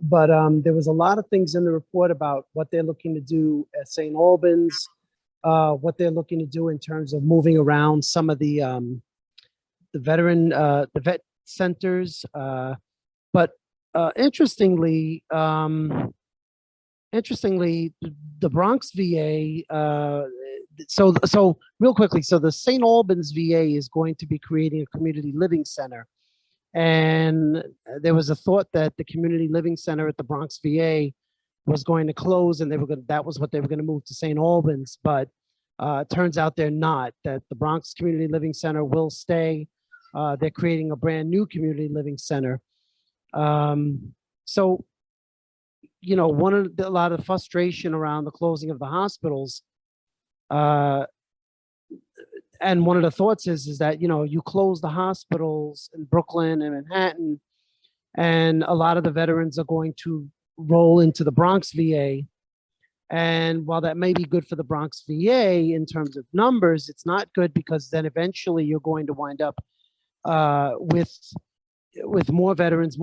But there was a lot of things in the report about what they're looking to do at St. Albans, what they're looking to do in terms of moving around some of the vet centers. But interestingly, the Bronx VA, so real quickly, so the St. Albans VA is going to be creating a community living center. And there was a thought that the community living center at the Bronx VA was going to close and that was what they were going to move to St. Albans. But it turns out they're not, that the Bronx Community Living Center will stay. They're creating a brand new community living center. So, a lot of frustration around the closing of the hospitals. And one of the thoughts is that, you close the hospitals in Brooklyn and Manhattan, and a lot of the veterans are going to roll into the Bronx VA. And while that may be good for the Bronx VA in terms of numbers, it's not good because then eventually you're going to wind up with more veterans,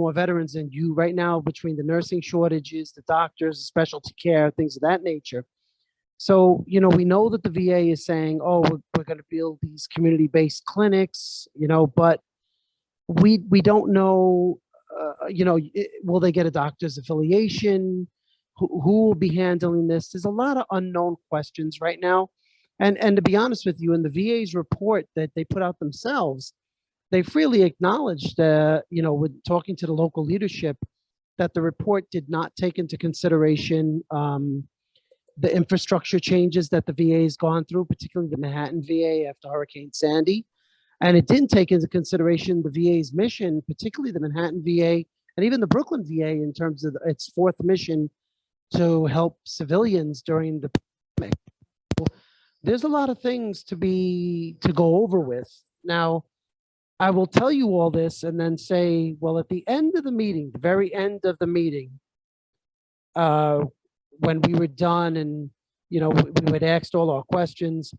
and you right now between the nursing shortages, the doctors, specialty care, things of that nature. So, we know that the VA is saying, oh, we're going to build these community-based clinics, but we don't know, will they get a doctor's affiliation? Who will be handling this? There's a lot of unknown questions right now. And to be honest with you, in the VA's report that they put out themselves, they freely acknowledged, with talking to the local leadership, that the report did not take into consideration the infrastructure changes that the VA has gone through, particularly the Manhattan VA after Hurricane Sandy. And it didn't take into consideration the VA's mission, particularly the Manhattan VA and even the Brooklyn VA in terms of its fourth mission to help civilians during the pandemic. There's a lot of things to go over with. Now, I will tell you all this and then say, well, at the end of the meeting, the very end of the meeting, when we were done and, we had asked all our questions,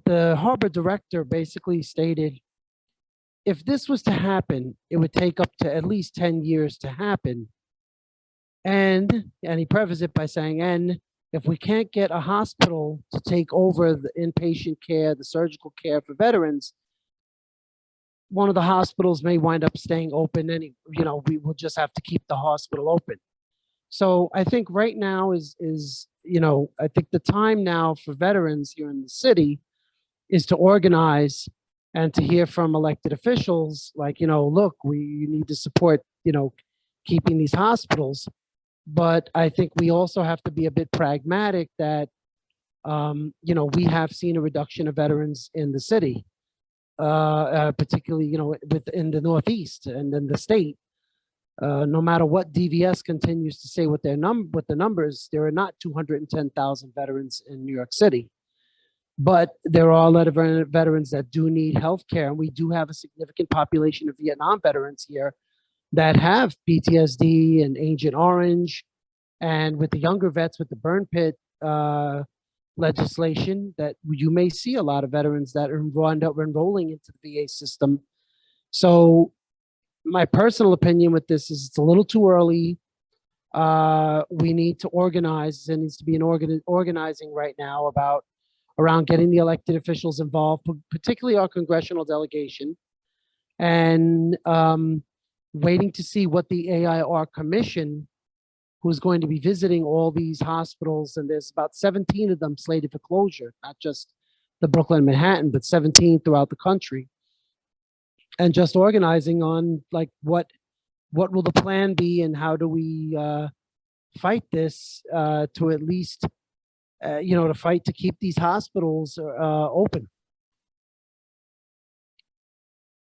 the harbor director basically stated, if this was to happen, it would take up to at least 10 years to happen. And he prefaced it by saying, and if we can't get a hospital to take over the inpatient care, the surgical care for veterans, one of the hospitals may wind up staying open and, we will just have to keep the hospital open. So I think right now is I think the time now for veterans here in the city is to organize and to hear from elected officials like, look, we need to support, keeping these hospitals. But I think we also have to be a bit pragmatic that, we have seen a reduction of veterans in the city, particularly, within the Northeast and then the state. No matter what DVS continues to say with the numbers, there are not 210,000 veterans in New York City. But there are a lot of veterans that do need health care. And we do have a significant population of Vietnam veterans here that have PTSD and Agent Orange. And with the younger vets, with the burn pit legislation, that you may see a lot of veterans that wind up enrolling into the VA system. So my personal opinion with this is it's a little too early. We need to organize. There needs to be an organizing right now around getting the elected officials involved, particularly our congressional delegation, and waiting to see what the AIR commission, who's going to be visiting all these hospitals, and there's about 17 of them slated for closure, not just the Brooklyn and Manhattan, but 17 throughout the country. And just organizing on like what will the plan be and how do we fight this to at least, to fight to keep these hospitals open.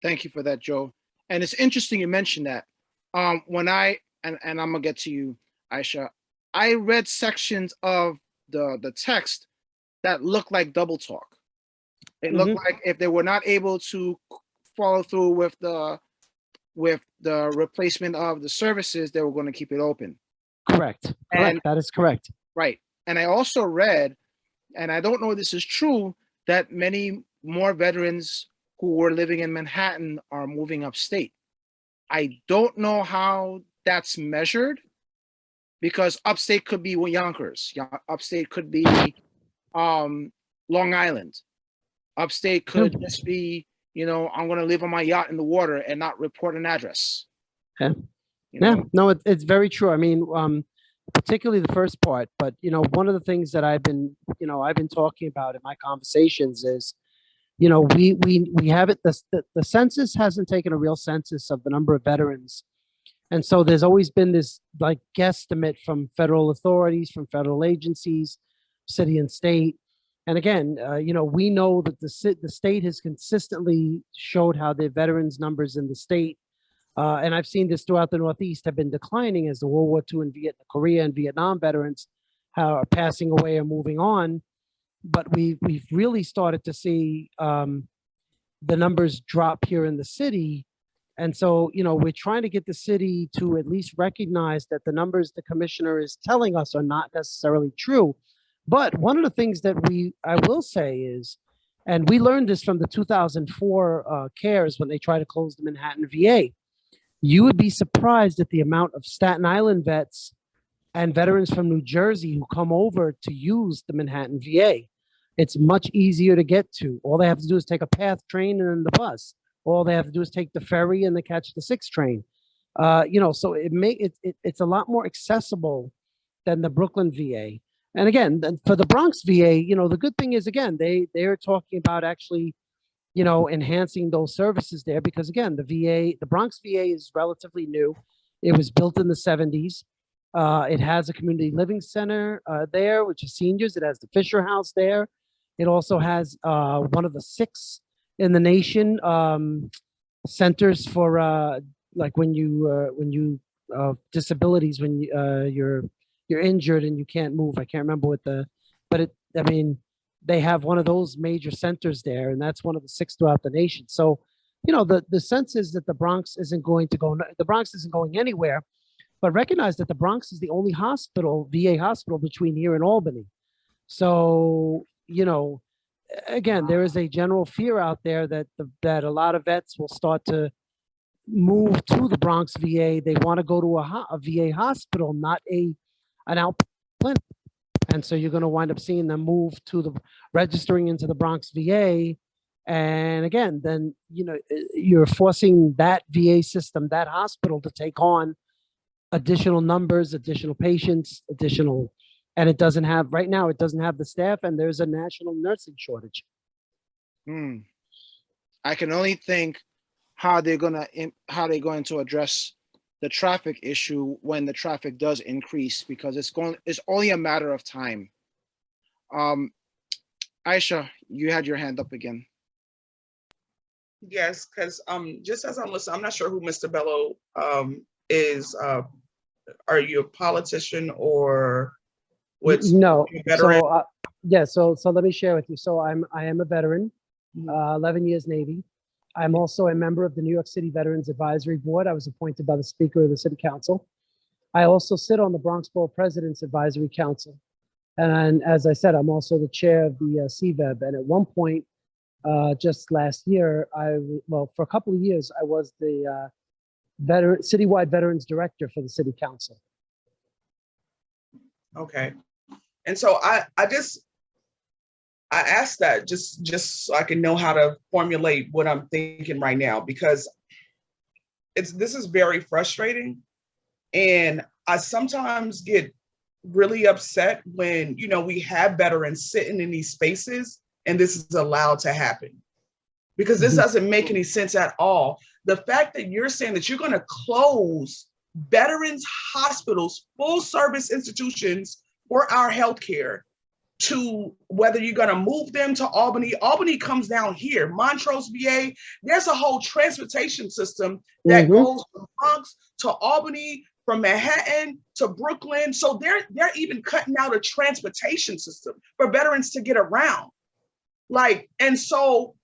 Thank you for that, Joe. And it's interesting you mentioned that. When and I'm gonna get to you, Aisha, I read sections of the text that looked like double talk. It looked like if they were not able to follow through with the replacement of the services, they were going to keep it open. Correct. And That is correct. right. And I also read, and I don't know if this is true, that many more veterans who were living in Manhattan are moving upstate. I don't know how that's measured, because upstate could be Yonkers. Upstate could be Long Island. Upstate could just be, I'm going to live on my yacht in the water and not report an address. Yeah. You know? Yeah, no, it's very true. I mean, particularly the first part, but one of the things that I've been talking about in my conversations is, we have it. The census hasn't taken a real census of the number of veterans, and so there's always been this like guesstimate from federal authorities, from federal agencies, city and state. And again, we know that the state has consistently showed how the veterans numbers in the state, and I've seen this throughout the Northeast, have been declining as the World War II and Korea and Vietnam veterans are passing away or moving on. But we've really started to see the numbers drop here in the city. And so, we're trying to get the city to at least recognize that the numbers the commissioner is telling us are not necessarily true. But one of the things that I will say is, and we learned this from the 2004 CARES when they tried to close the Manhattan VA, you would be surprised at the amount of Staten Island vets and veterans from New Jersey who come over to use the Manhattan VA. It's much easier to get to. All they have to do is take a PATH train and then the bus. All they have to do is take the ferry and then catch the 6 train. So it's a lot more accessible than the Brooklyn VA. And again, for the Bronx VA, the good thing is, again, they're talking about actually, enhancing those services there, because again, the Bronx VA is relatively new. It was built in the 70s. It has a community living center there, which is seniors. It has the Fisher House there. It also has one of the 6 in the nation centers for like when you disabilities, when you're injured and you can't move. I can't remember they have one of those major centers there, and that's one of the 6 throughout the nation. So, the sense is that the Bronx isn't going anywhere, but recognize that the Bronx is the only VA hospital between here and Albany. So, again, there is a general fear out there that a lot of vets will start to move to the Bronx VA. They want to go to a VA hospital, not an outpatient clinic. And so you're going to wind up seeing them move to registering into the Bronx VA. And again, then, you're forcing that VA system, that hospital, to take on additional numbers, additional patients, and it doesn't have the staff, and there's a national nursing shortage. I can only think how they're going to address the traffic issue when the traffic does increase, because it's only a matter of time. Aisha, you had your hand up again. Yes, because just as I'm listening, I'm not sure who Mr. Bello is. Are you a politician or what's No. veteran? So let me share with you. So I am a veteran, 11 years Navy. I'm also a member of the New York City Veterans Advisory Board. I was appointed by the Speaker of the City Council. I also sit on the Bronx Borough President's Advisory Council. And as I said, I'm also the chair of the CVEB. And at one point, just last year, for a couple of years, I was the citywide veterans director for the city council. Okay. And so I asked that just so I can know how to formulate what I'm thinking right now, because this is very frustrating. And I sometimes get really upset when, we have veterans sitting in these spaces and this is allowed to happen, because this doesn't make any sense at all. The fact that you're saying that you're going to close veterans hospitals, full service institutions for our healthcare, to whether you're going to move them to Albany. Albany comes down here, Montrose, VA. There's a whole transportation system that goes from Bronx to Albany, from Manhattan to Brooklyn. So they're even cutting out a transportation system for veterans to get around. And so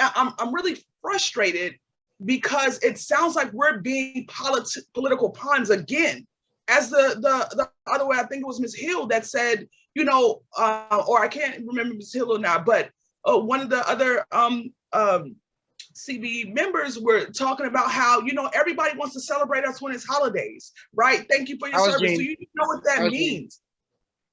I'm really frustrated, because it sounds like we're being political pawns again. As the other way, I think it was Ms. Hill that said, or I can't remember Ms. Hill or not, but one of the other CB members were talking about how, everybody wants to celebrate us when it's holidays, right? Thank you for your service. So you know what that means.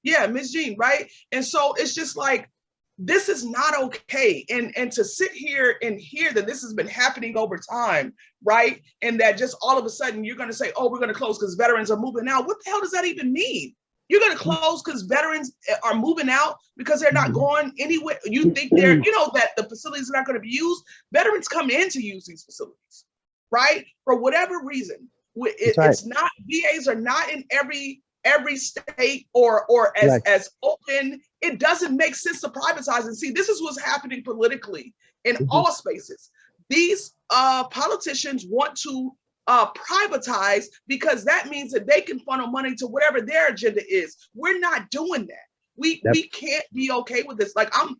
Yeah, Ms. Jean, right? And so it's just like, this is not okay. And to sit here and hear that this has been happening over time, right? And that just all of a sudden you're going to say, oh, we're going to close because veterans are moving out. What the hell does that even mean? You're going to close because veterans are moving out because they're not going anywhere. You think that the facilities are not going to be used. Veterans come in to use these facilities, right? For whatever reason. It's not, VAs are not in every state or as open. It doesn't make sense to privatize. And see, this is what's happening politically in all spaces. These politicians want to privatize because that means that they can funnel money to whatever their agenda is. We're not doing that. We can't be okay with this. Like I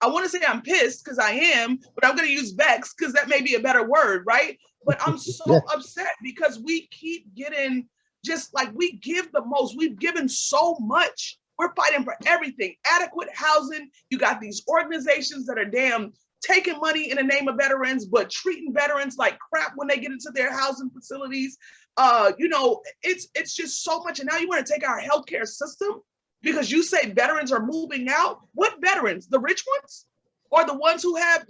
want to say I'm pissed, because I am, but I'm going to use vexed because that may be a better word, right? But I'm so upset because we keep getting, just like, we give the most. We've given so much. We're fighting for everything. Adequate housing. You got these organizations that are damn taking money in the name of veterans, but treating veterans like crap when they get into their housing facilities. It's just so much. And now you want to take our healthcare system because you say veterans are moving out. What veterans? The rich ones? Or the ones who have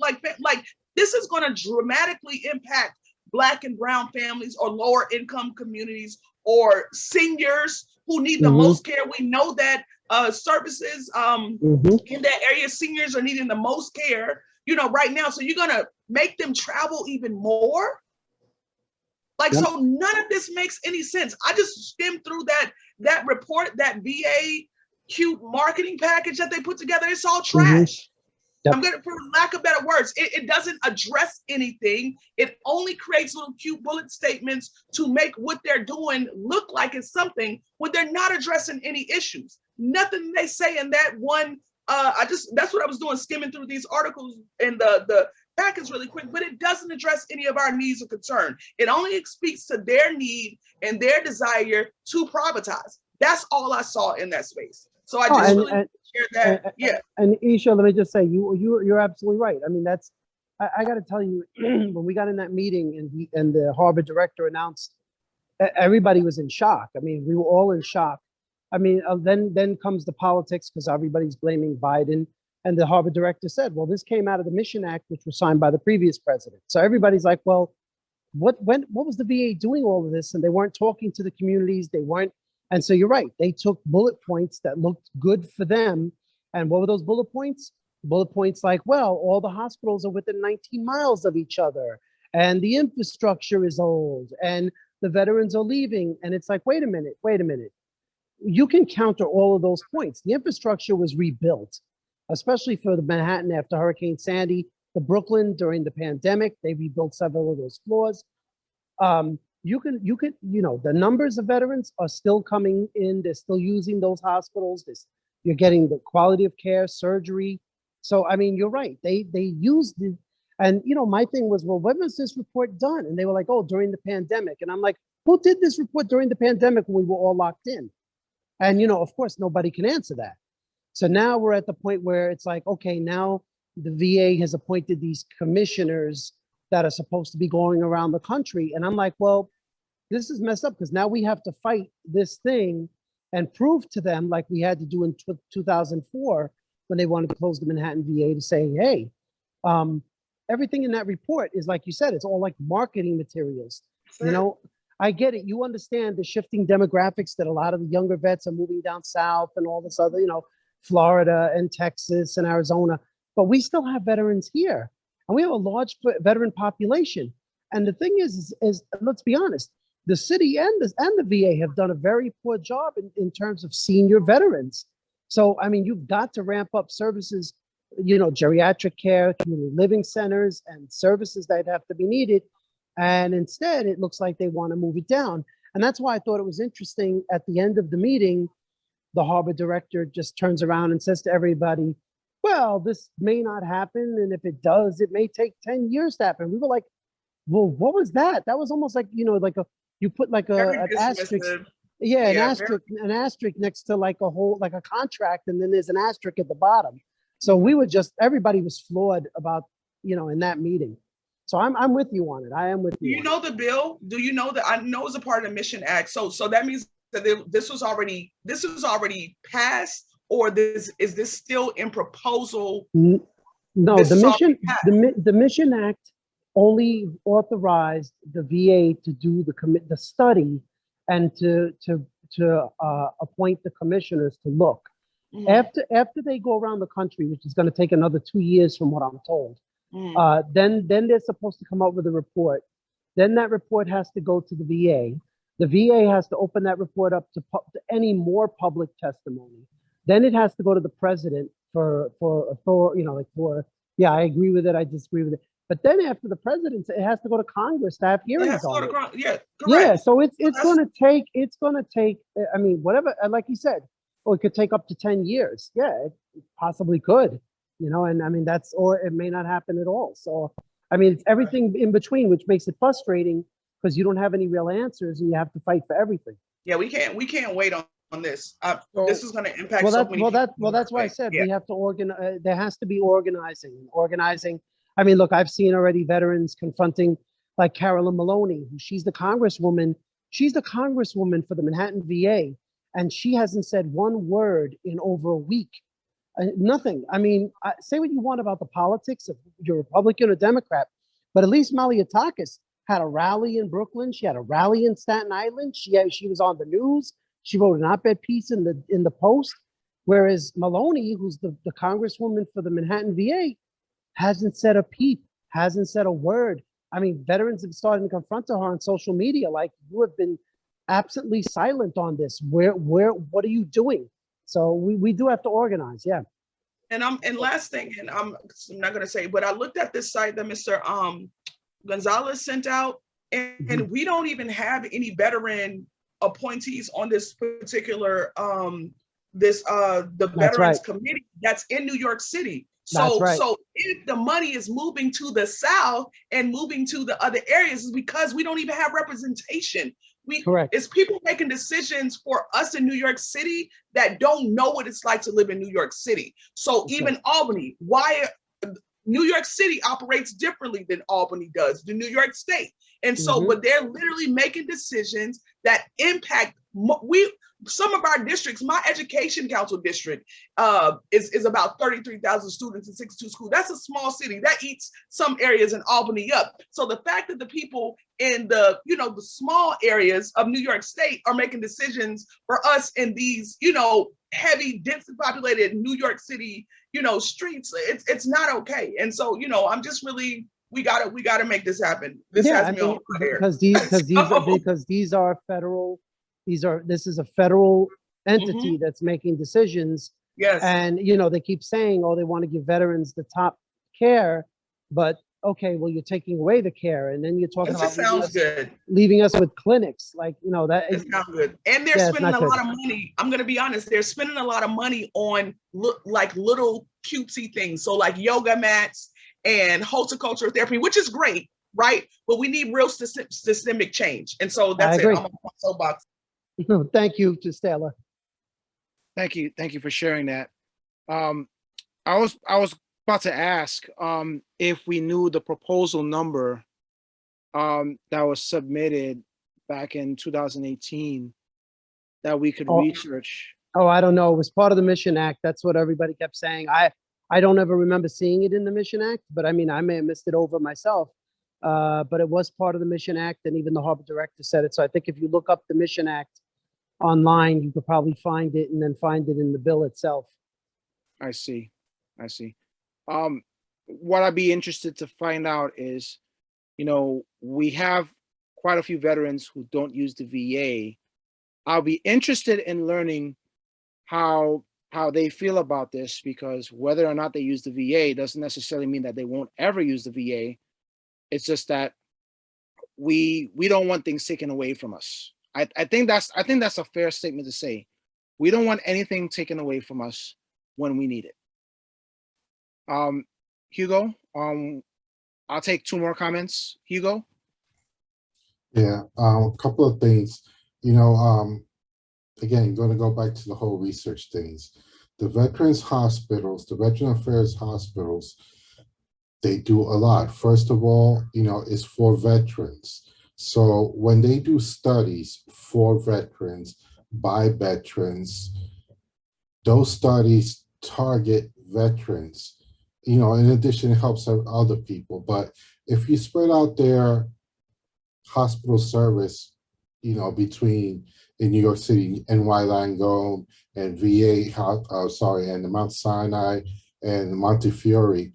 this is going to dramatically impact Black and brown families or lower income communities or seniors who need the most care. We know that services in that area, seniors are needing the most care, right now. So you're going to make them travel even more? So none of this makes any sense. I just skimmed through that report, that VA cute marketing package that they put together. It's all trash. I'm going to, for lack of better words, it doesn't address anything. It only creates little cute bullet statements to make what they're doing look like it's something when they're not addressing any issues. Nothing they say in that one. That's what I was doing, skimming through these articles and the package really quick, but it doesn't address any of our needs or concern. It only speaks to their need and their desire to privatize. That's all I saw in that space. So I just share that. And Isha, let me just say, you're absolutely right. I mean, I got to tell you, when we got in that meeting and the Harvard director announced, everybody was in shock. I mean, we were all in shock. I mean, then comes the politics because everybody's blaming Biden. And the Harvard director said, well, this came out of the Mission Act, which was signed by the previous president. So everybody's like, well, what was the VA doing all of this? And they weren't talking to the communities. They weren't. And so you're right. They took bullet points that looked good for them. And what were those bullet points? Bullet points like, well, all the hospitals are within 19 miles of each other. And the infrastructure is old. And the veterans are leaving. And it's like, wait a minute. You can counter all of those points. The infrastructure was rebuilt, especially for the Manhattan after Hurricane Sandy, the Brooklyn during the pandemic, they rebuilt several of those floors. You could, the numbers of veterans are still coming in. They're still using those hospitals. You're getting the quality of care, surgery. So, I mean, you're right. They used it. And, my thing was, well, when was this report done? And they were like, oh, during the pandemic. And I'm like, who did this report during the pandemic when we were all locked in? And, of course, nobody can answer that. So now we're at the point where it's like, okay, now the VA has appointed these commissioners that are supposed to be going around the country. And I'm like, well, this is messed up because now we have to fight this thing and prove to them, like we had to do in 2004 when they wanted to close the Manhattan VA, to say, hey, everything in that report is, like you said, it's all like marketing materials. You know, I get it. You understand the shifting demographics that a lot of the younger vets are moving down south and all this other, you know, Florida and Texas and Arizona, but we still have veterans here and we have a large veteran population. And the thing is let's be honest, the city and the VA have done a very poor job in terms of senior veterans. So, I mean, you've got to ramp up services, you know, geriatric care, community living centers, and services that have to be needed. And instead, it looks like they want to move it down. And that's why I thought it was interesting at the end of the meeting, the harbor director just turns around and says to everybody, well, this may not happen. And if it does, it may take 10 years to happen. We were like, well, what was that? That was almost like, you know, like you put like an asterisk. Yeah, an asterisk next to like a whole, like a contract. And then there's an asterisk at the bottom. So we were just, everybody was floored about, you know, in that meeting. So I'm with you on it. I am with you. Do you know the bill? Do you know that? I know it's a part of the Mission Act. So that means that this was already passed, or is this still in proposal? No, the Mission Act only authorized the VA to do the study and to appoint the commissioners to look. Mm-hmm. After they go around the country, which is going to take another 2 years from what I'm told, then they're supposed to come up with a report. Then that report has to go to the VA. The VA has to open that report up to any more public testimony. Then it has to go to the president for you know, like yeah, I agree with it, I disagree with it. But then after the president, it has to go to Congress to have hearings on it. Yeah, correct. Yeah, so it's going to take. I mean, whatever, like you said, it could take up to 10 years. Yeah, it possibly could. You know, and I mean or it may not happen at all. So I mean, it's everything in between, which makes it frustrating because you don't have any real answers and you have to fight for everything. Yeah, we can't wait on this. This is going to impact so many people. That's why I said we have to organize. There has to be organizing. I mean, look, I've seen already veterans confronting like Carolyn Maloney, who she's the congresswoman. She's the congresswoman for the Manhattan VA, and she hasn't said one word in over a week. Nothing. I mean, say what you want about the politics of you're Republican or Democrat, but at least Malliotakis had a rally in Brooklyn. She had a rally in Staten Island. She was on the news. She wrote an op-ed piece in the Post. Whereas Maloney, who's the congresswoman for the Manhattan VA, hasn't said a peep, hasn't said a word. I mean, veterans have started to confront her on social media, like, you have been absently silent on this. What are you doing? So we do have to organize, yeah. And last thing, and I'm not gonna say, but I looked at this site that Mr. Gonzalez sent out, and we don't even have any veteran appointees on this particular the Veterans Committee that's in New York City. So if the money is moving to the South and moving to the other areas, is because we don't even have representation. It's people making decisions for us in New York City that don't know what it's like to live in New York City. So even Albany, New York City operates differently than Albany does, the New York State. And so, but they're literally making decisions that impact some of our districts. My education council district is about 33,000 students in 62 schools. That's a small city that eats some areas in Albany up. So the fact that the people in the small areas of New York State are making decisions for us in these, heavy, densely populated New York City, streets, it's not okay. And so, I'm just really, we gotta make this happen. This has me on fire. Because these are federal. This is a federal entity that's making decisions. Yes. And, they keep saying, they want to give veterans the top care, but okay, well, you're taking away the care. And then you're talking about leaving us with clinics. Like, that it sounds good. And they're spending a lot of money. I'm going to be honest. They're spending a lot of money on like little cutesy things. So like yoga mats and horticultural therapy, which is great, right? But we need real systemic change. And so that's it. I'm on my soapbox. Thank you to Stella. Thank you for sharing that. I was about to ask if we knew the proposal number that was submitted back in 2018 that we could Oh. research. Oh, I don't know. It was part of the Mission Act. That's what everybody kept saying. I don't ever remember seeing it in the Mission Act, but I mean, I may have missed it over myself. But it was part of the Mission Act, and even the harbor director said it. So I think if you look up the Mission Act online, you could probably find it and then find it in the bill itself. I see. I see. What I'd be interested to find out is, you know, we have quite a few veterans who don't use the VA. I'll be interested in learning how they feel about this, because whether or not they use the VA doesn't necessarily mean that they won't ever use the VA. It's just that we don't want things taken away from us. I think that's a fair statement to say. We don't want anything taken away from us when we need it. Hugo, I'll take 2 more comments. Hugo? Yeah, a couple of things. You know, again, going to go back to the whole research things. The veterans hospitals, the Veteran Affairs hospitals, they do a lot. First of all, you know, it's for veterans. So when they do studies for veterans, by veterans, those studies target veterans. You know, in addition, it helps other people. But if you spread out their hospital service, you know, between in New York City, NY Langone and VA, and the Mount Sinai and Montefiore,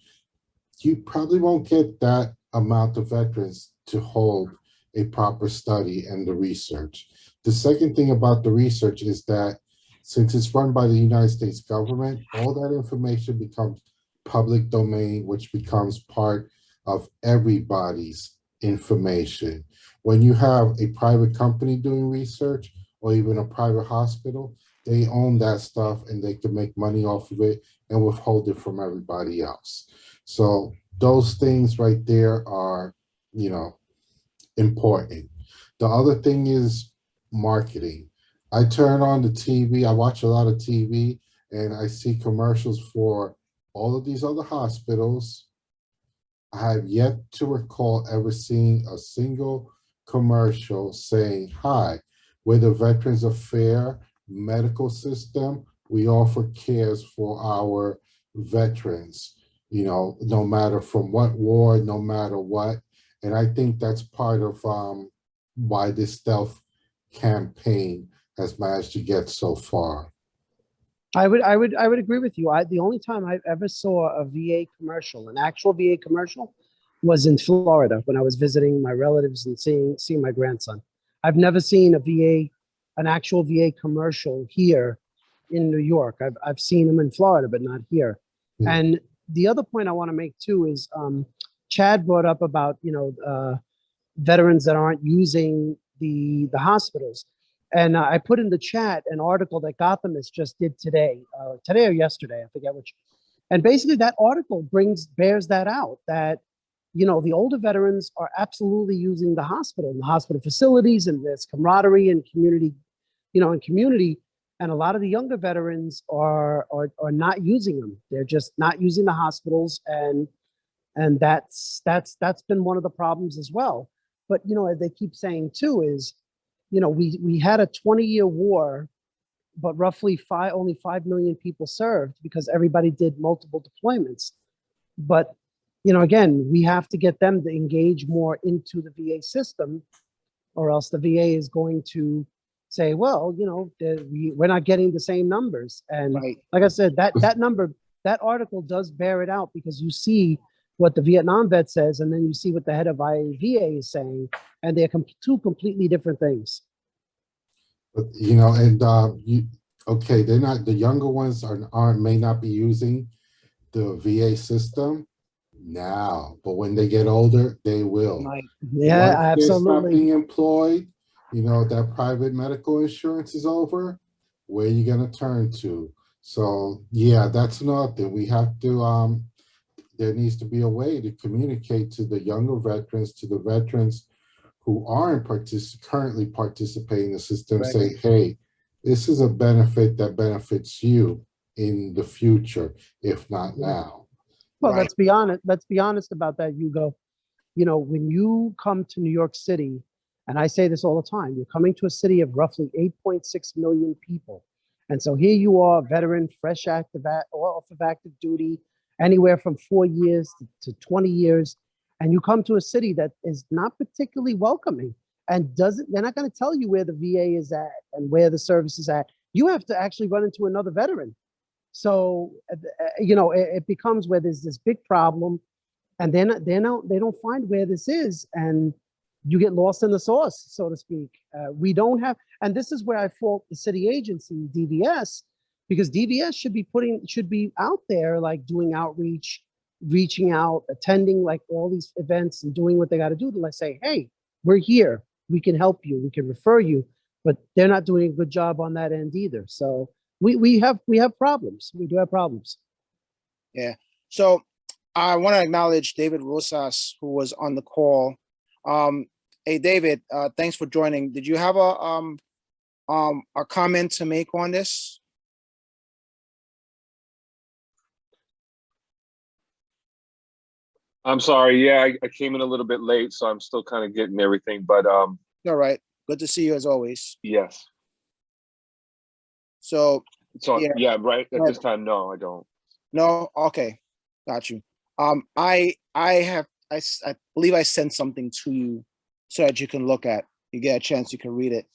you probably won't get that amount of veterans to hold a proper study and the research. The second thing about the research is that since it's run by the United States government, all that information becomes public domain, which becomes part of everybody's information. When you have a private company doing research or even a private hospital, they own that stuff and they can make money off of it and withhold it from everybody else. So those things right there are, you know, important. The other thing is marketing. I turn on the TV, I watch a lot of TV, and I see commercials for all of these other hospitals. I have yet to recall ever seeing a single commercial saying, hi, we're the Veterans Affairs medical system. We offer cares for our veterans, you know, no matter from what ward, no matter what. And I think that's part of why this stealth campaign has managed to get so far. I would agree with you. The only time I ever saw a VA commercial, an actual VA commercial, was in Florida when I was visiting my relatives and seeing my grandson. I've never seen an actual VA commercial here in New York. I've seen them in Florida, but not here. Yeah. And the other point I want to make too is Chad brought up about, you know, veterans that aren't using the hospitals. And I put in the chat an article that Gothamist just did today or yesterday, I forget which. And basically that article bears that out, that, you know, the older veterans are absolutely using the hospital and the hospital facilities, and there's camaraderie and community, you know, and community. And a lot of the younger veterans are not using them. They're just not using the hospitals. And that's been one of the problems as well. But, you know, as they keep saying too is, you know, we had a 20-year war, but roughly only 5 million people served because everybody did multiple deployments. But, you know, again, we have to get them to engage more into the VA system, or else the VA is going to say, well, you know, we're not getting the same numbers. And Right. like I said, that number, that article does bear it out, because you see what the Vietnam vet says, and then you see what the head of IAVA is saying, and they're two completely different things. But, you know, and okay, they're not, the younger ones may not be using the VA system now, but when they get older, they will. Right. Yeah, Once they stop absolutely. being employed, you know, that private medical insurance is over, where are you going to turn to? So yeah, that's another thing. We have to, there needs to be a way to communicate to the younger veterans, to the veterans who aren't currently participating in the system, Right. say, hey, this is a benefit that benefits you in the future, if not now. Well, Right. let's be honest about that, Hugo. You know, when you come to New York City, and I say this all the time, you're coming to a city of roughly 8.6 million people. And so here you are, veteran, fresh off of active duty, anywhere from 4 years to 20 years. And you come to a city that is not particularly welcoming and they're not going to tell you where the VA is at and where the service is at. You have to actually run into another veteran. So, you know, it becomes where there's this big problem and then they don't find where this is, and you get lost in the sauce, so to speak. We don't have, and this is where I fault the city agency, DVS, because DVS should be out there like doing outreach, reaching out, attending like all these events and doing what they got to do to like say, hey, we're here, we can help you, we can refer you, but they're not doing a good job on that end either. So we have problems. We do have problems. Yeah. So I want to acknowledge David Rosas, who was on the call. Hey, David, thanks for joining. Did you have a comment to make on this? I'm sorry. Yeah, I came in a little bit late, so I'm still kind of getting everything. But All right. Good to see you as always. yes. So So yeah. yeah, right at Right. this time, no, I don't. No, okay, got you. I believe I sent something to you so that you can look at. You get a chance, you can read it.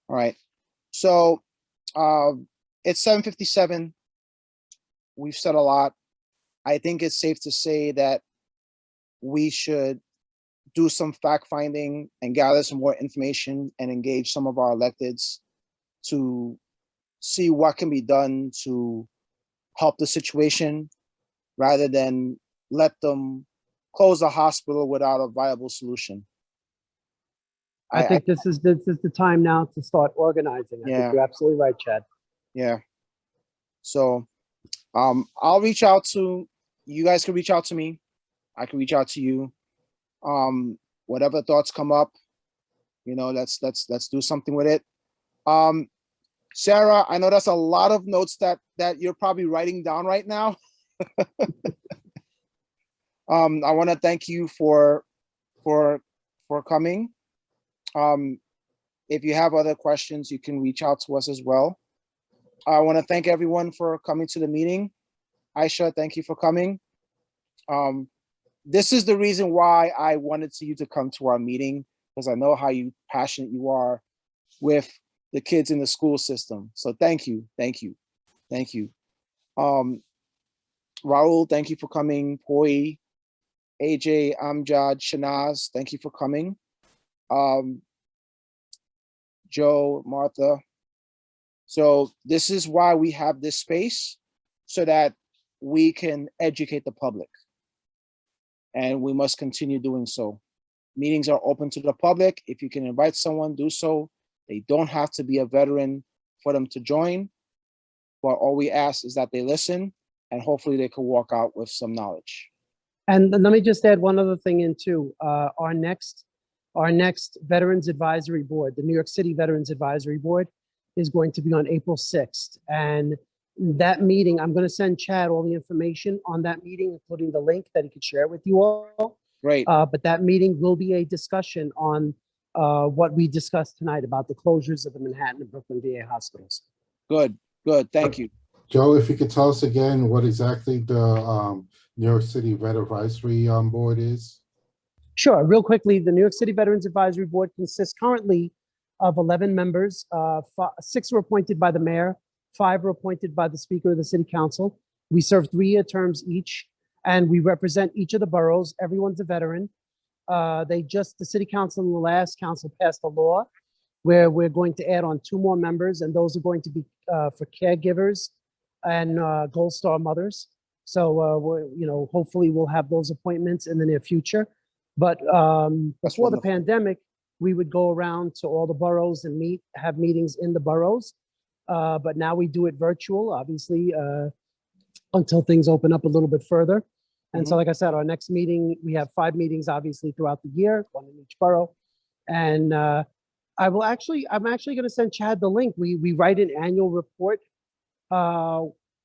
All right. So it's 7:57. We've said a lot. I think it's safe to say that we should do some fact finding and gather some more information and engage some of our electeds to see what can be done to help the situation rather than let them close the hospital without a viable solution. I think this is the time now to start organizing. I Yeah. think you're absolutely right, Chad. Yeah. So I'll reach out to you guys. Can reach out to me. I can reach out to you. Whatever thoughts come up, you know, let's do something with it. Sarah, I know that's a lot of notes that you're probably writing down right now. I want to thank you for coming. If you have other questions, you can reach out to us as well. I want to thank everyone for coming to the meeting. Aisha, thank you for coming. This is the reason why I wanted you to come to our meeting, because I know how passionate you are with the kids in the school system. So thank you. Raul, thank you for coming. Poi, AJ, Amjad, Shanaz, thank you for coming. Joe, Martha. So this is why we have this space, so that we can educate the public. And we must continue doing so. Meetings are open to the public. If you can invite someone, do so. They don't have to be a veteran for them to join. But all we ask is that they listen, and hopefully they can walk out with some knowledge. And let me just add one other thing in too. Our next Veterans Advisory Board, the New York City Veterans Advisory Board, is going to be on April 6th. And that meeting, I'm going to send Chad all the information on that meeting, including the link that he could share with you all. Great. But that meeting will be a discussion on what we discussed tonight about the closures of the Manhattan and Brooklyn VA hospitals. Good. Thank you. Joe, if you could tell us again what exactly the New York City Vet Advisory Board is. Sure. Real quickly, the New York City Veterans Advisory Board consists currently of 11 members. 6 were appointed by the mayor, 5 were appointed by the Speaker of the City Council. We serve 3-year terms each, and we represent each of the boroughs. Everyone's a veteran. The City Council in the last council passed a law where we're going to add on 2 more members, and those are going to be for caregivers and Gold Star mothers. So, hopefully we'll have those appointments in the near future. But before the pandemic, we would go around to all the boroughs and have meetings in the boroughs. But now we do it virtual, obviously, until things open up a little bit further. And so, like I said, our next meeting, we have 5 meetings, obviously, throughout the year, 1 in each borough. And I'm actually going to send Chad the link. We write an annual report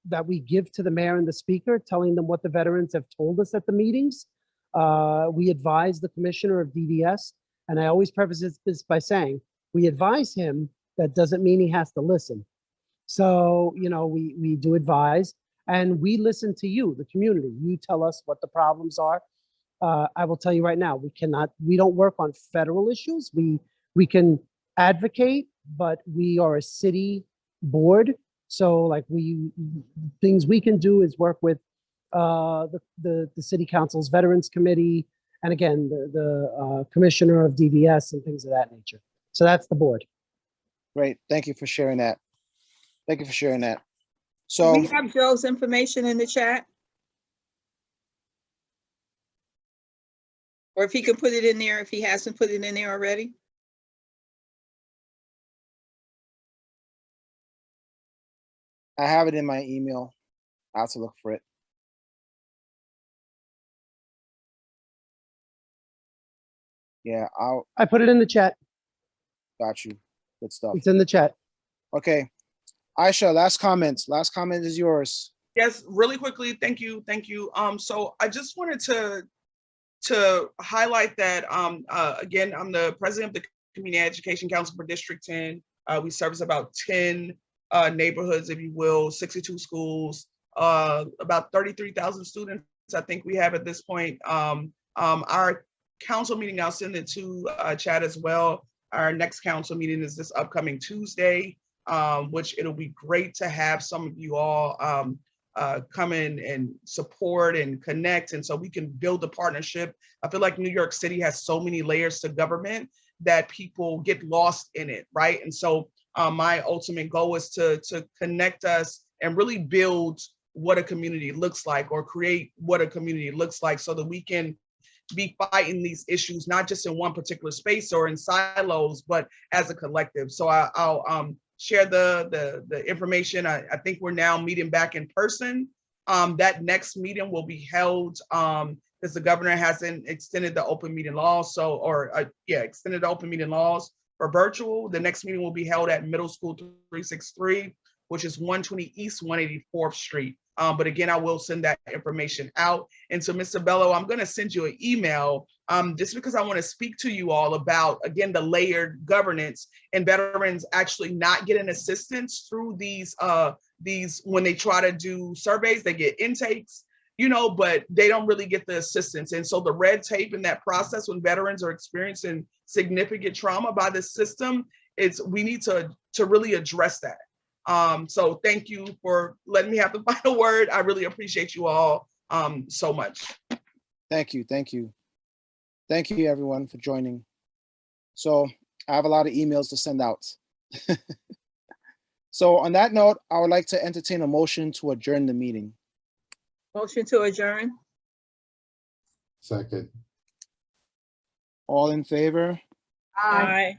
that we give to the mayor and the speaker, telling them what the veterans have told us at the meetings. We advise the commissioner of DDS, and I always preface this by saying, we advise him, that doesn't mean he has to listen. So, you know, we do advise, and we listen to you, the community. You tell us what the problems are. I will tell you right now, we don't work on federal issues. We can advocate, but we are a city board. So like things we can do is work with the city council's veterans committee, and again, the commissioner of DVS and things of that nature. So that's the board. Great. Thank you for sharing that. Thank you for sharing that. Do So we have Joe's information in the chat? Or if he can put it in there, if he hasn't put it in there already? I have it in my email. I have to look for it. Yeah, I put it in the chat. got you. Good stuff. It's in the chat. Okay. Aisha, last comments. Last comment is yours. Yes, really quickly. Thank you. Thank you. So I just wanted to highlight that, again, I'm the president of the Community Education Council for District 10. We service about 10 neighborhoods, if you will, 62 schools, about 33,000 students, I think we have at this point. Our council meeting, I'll send it to Chad as well. Our next council meeting is this upcoming Tuesday, which it'll be great to have some of you all come in and support and connect, and so we can build a partnership. I feel like New York City has so many layers to government that people get lost in it, right? And so my ultimate goal is to connect us and really build what a community looks like, or create what a community looks like, so that we can be fighting these issues, not just in one particular space or in silos, but as a collective. So I'll share the information. I think we're now meeting back in person. That next meeting will be held because the governor hasn't extended the open meeting laws. Extended the open meeting laws for virtual. The next meeting will be held at Middle School 363, which is 120 East 184th Street. But again, I will send that information out. And so, Mr. Bello, I'm going to send you an email just because I want to speak to you all about, again, the layered governance and veterans actually not getting assistance through these when they try to do surveys. They get intakes, but they don't really get the assistance. And so the red tape in that process when veterans are experiencing significant trauma by the system, we need to really address that. So thank you for letting me have the final word. I really appreciate you all so much. Thank you. Thank you. Thank you, everyone, for joining. So I have a lot of emails to send out. So on that note, I would like to entertain a motion to adjourn the meeting. Motion to adjourn. Second. All in favor? Aye.